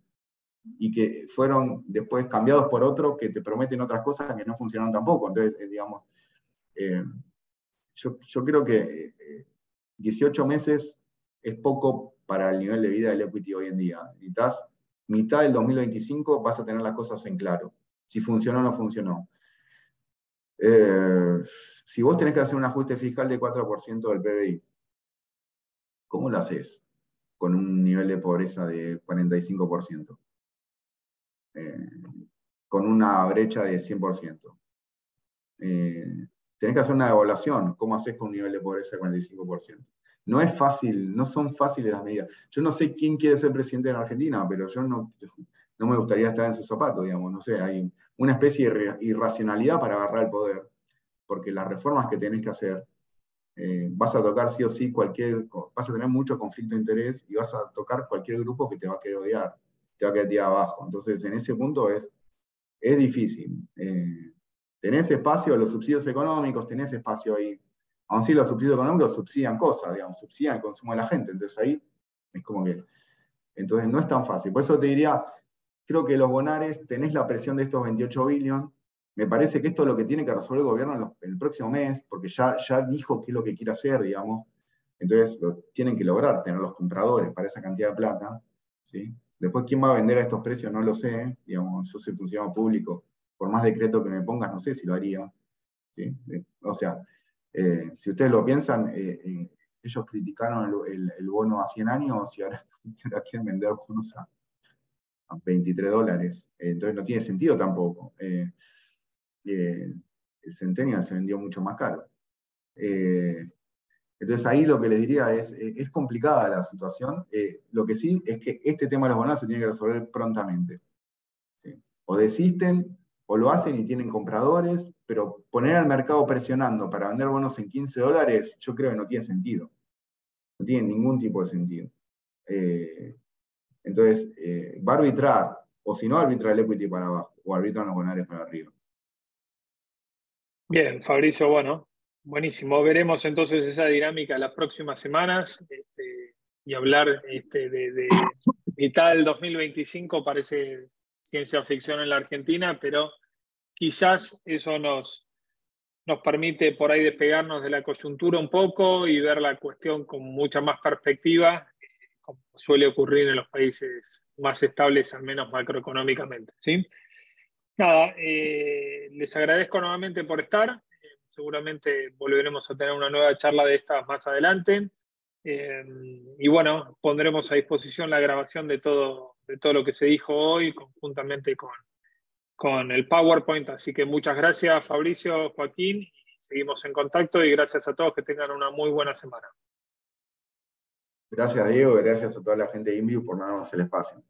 y que fueron después cambiados por otros que te prometen otras cosas que no funcionaron tampoco. Entonces, digamos, eh, yo creo que 18 meses es poco para el nivel de vida del equity hoy en día. Necesitas mitad del 2025 vas a tener las cosas en claro. Si funcionó o no funcionó. Si vos tenés que hacer un ajuste fiscal de 4% del PBI, ¿cómo lo haces con un nivel de pobreza de 45%? Con una brecha de 100%. Tenés que hacer una evaluación, ¿cómo haces con un nivel de pobreza de 45%? No es fácil, no son fáciles las medidas. Yo no sé quién quiere ser presidente de la Argentina, pero yo no me gustaría estar en sus zapatos, digamos, no sé, hay una especie de irracionalidad para agarrar el poder, porque las reformas que tenés que hacer, vas a tocar sí o sí vas a tener mucho conflicto de interés y vas a tocar cualquier grupo que te va a querer odiar, te va a querer tirar abajo. Entonces, en ese punto es difícil. Tenés espacio, los subsidios económicos, tenés espacio ahí. Aún así, los subsidios económicos subsidian cosas, digamos, subsidian el consumo de la gente. Entonces ahí es como que. Entonces no es tan fácil. Por eso te diría, creo que los bonares tenés la presión de estos 28 billones. Me parece que esto es lo que tiene que resolver el gobierno en el próximo mes, porque ya dijo qué es lo que quiere hacer, digamos. Entonces lo tienen que lograr, tener los compradores para esa cantidad de plata. ¿Sí? Después, ¿quién va a vender a estos precios? No lo sé. Digamos, yo soy funcionario público. Por más decreto que me pongas, no sé si lo haría. ¿Sí? O sea, si ustedes lo piensan, ellos criticaron el bono a 100 años y ahora quieren vender bonos a $23. Entonces no tiene sentido tampoco. El Centennial se vendió mucho más caro. Entonces ahí lo que les diría es complicada la situación. Lo que sí es que este tema de los bonos se tiene que resolver prontamente. ¿Sí? O desisten, o lo hacen y tienen compradores, pero poner al mercado presionando para vender bonos en $15, yo creo que no tiene sentido. No tiene ningún tipo de sentido. Entonces, va a arbitrar, o si no, arbitra el equity para abajo, o arbitran los bonares para arriba. Bien, Fabricio, bueno, buenísimo. Veremos entonces esa dinámica las próximas semanas, y hablar de mitad del 2025 parece ciencia ficción en la Argentina, pero quizás eso nos permite por ahí despegarnos de la coyuntura un poco y ver la cuestión con mucha más perspectiva, como suele ocurrir en los países más estables, al menos macroeconómicamente, ¿sí? Nada, les agradezco nuevamente por estar. Seguramente volveremos a tener una nueva charla de estas más adelante. Y bueno, pondremos a disposición la grabación de todo lo que se dijo hoy, conjuntamente con el PowerPoint. Así que muchas gracias, Fabricio, Joaquín. Y seguimos en contacto y gracias a todos, que tengan una muy buena semana. Gracias, Diego, y gracias a toda la gente de InView por darnos el espacio.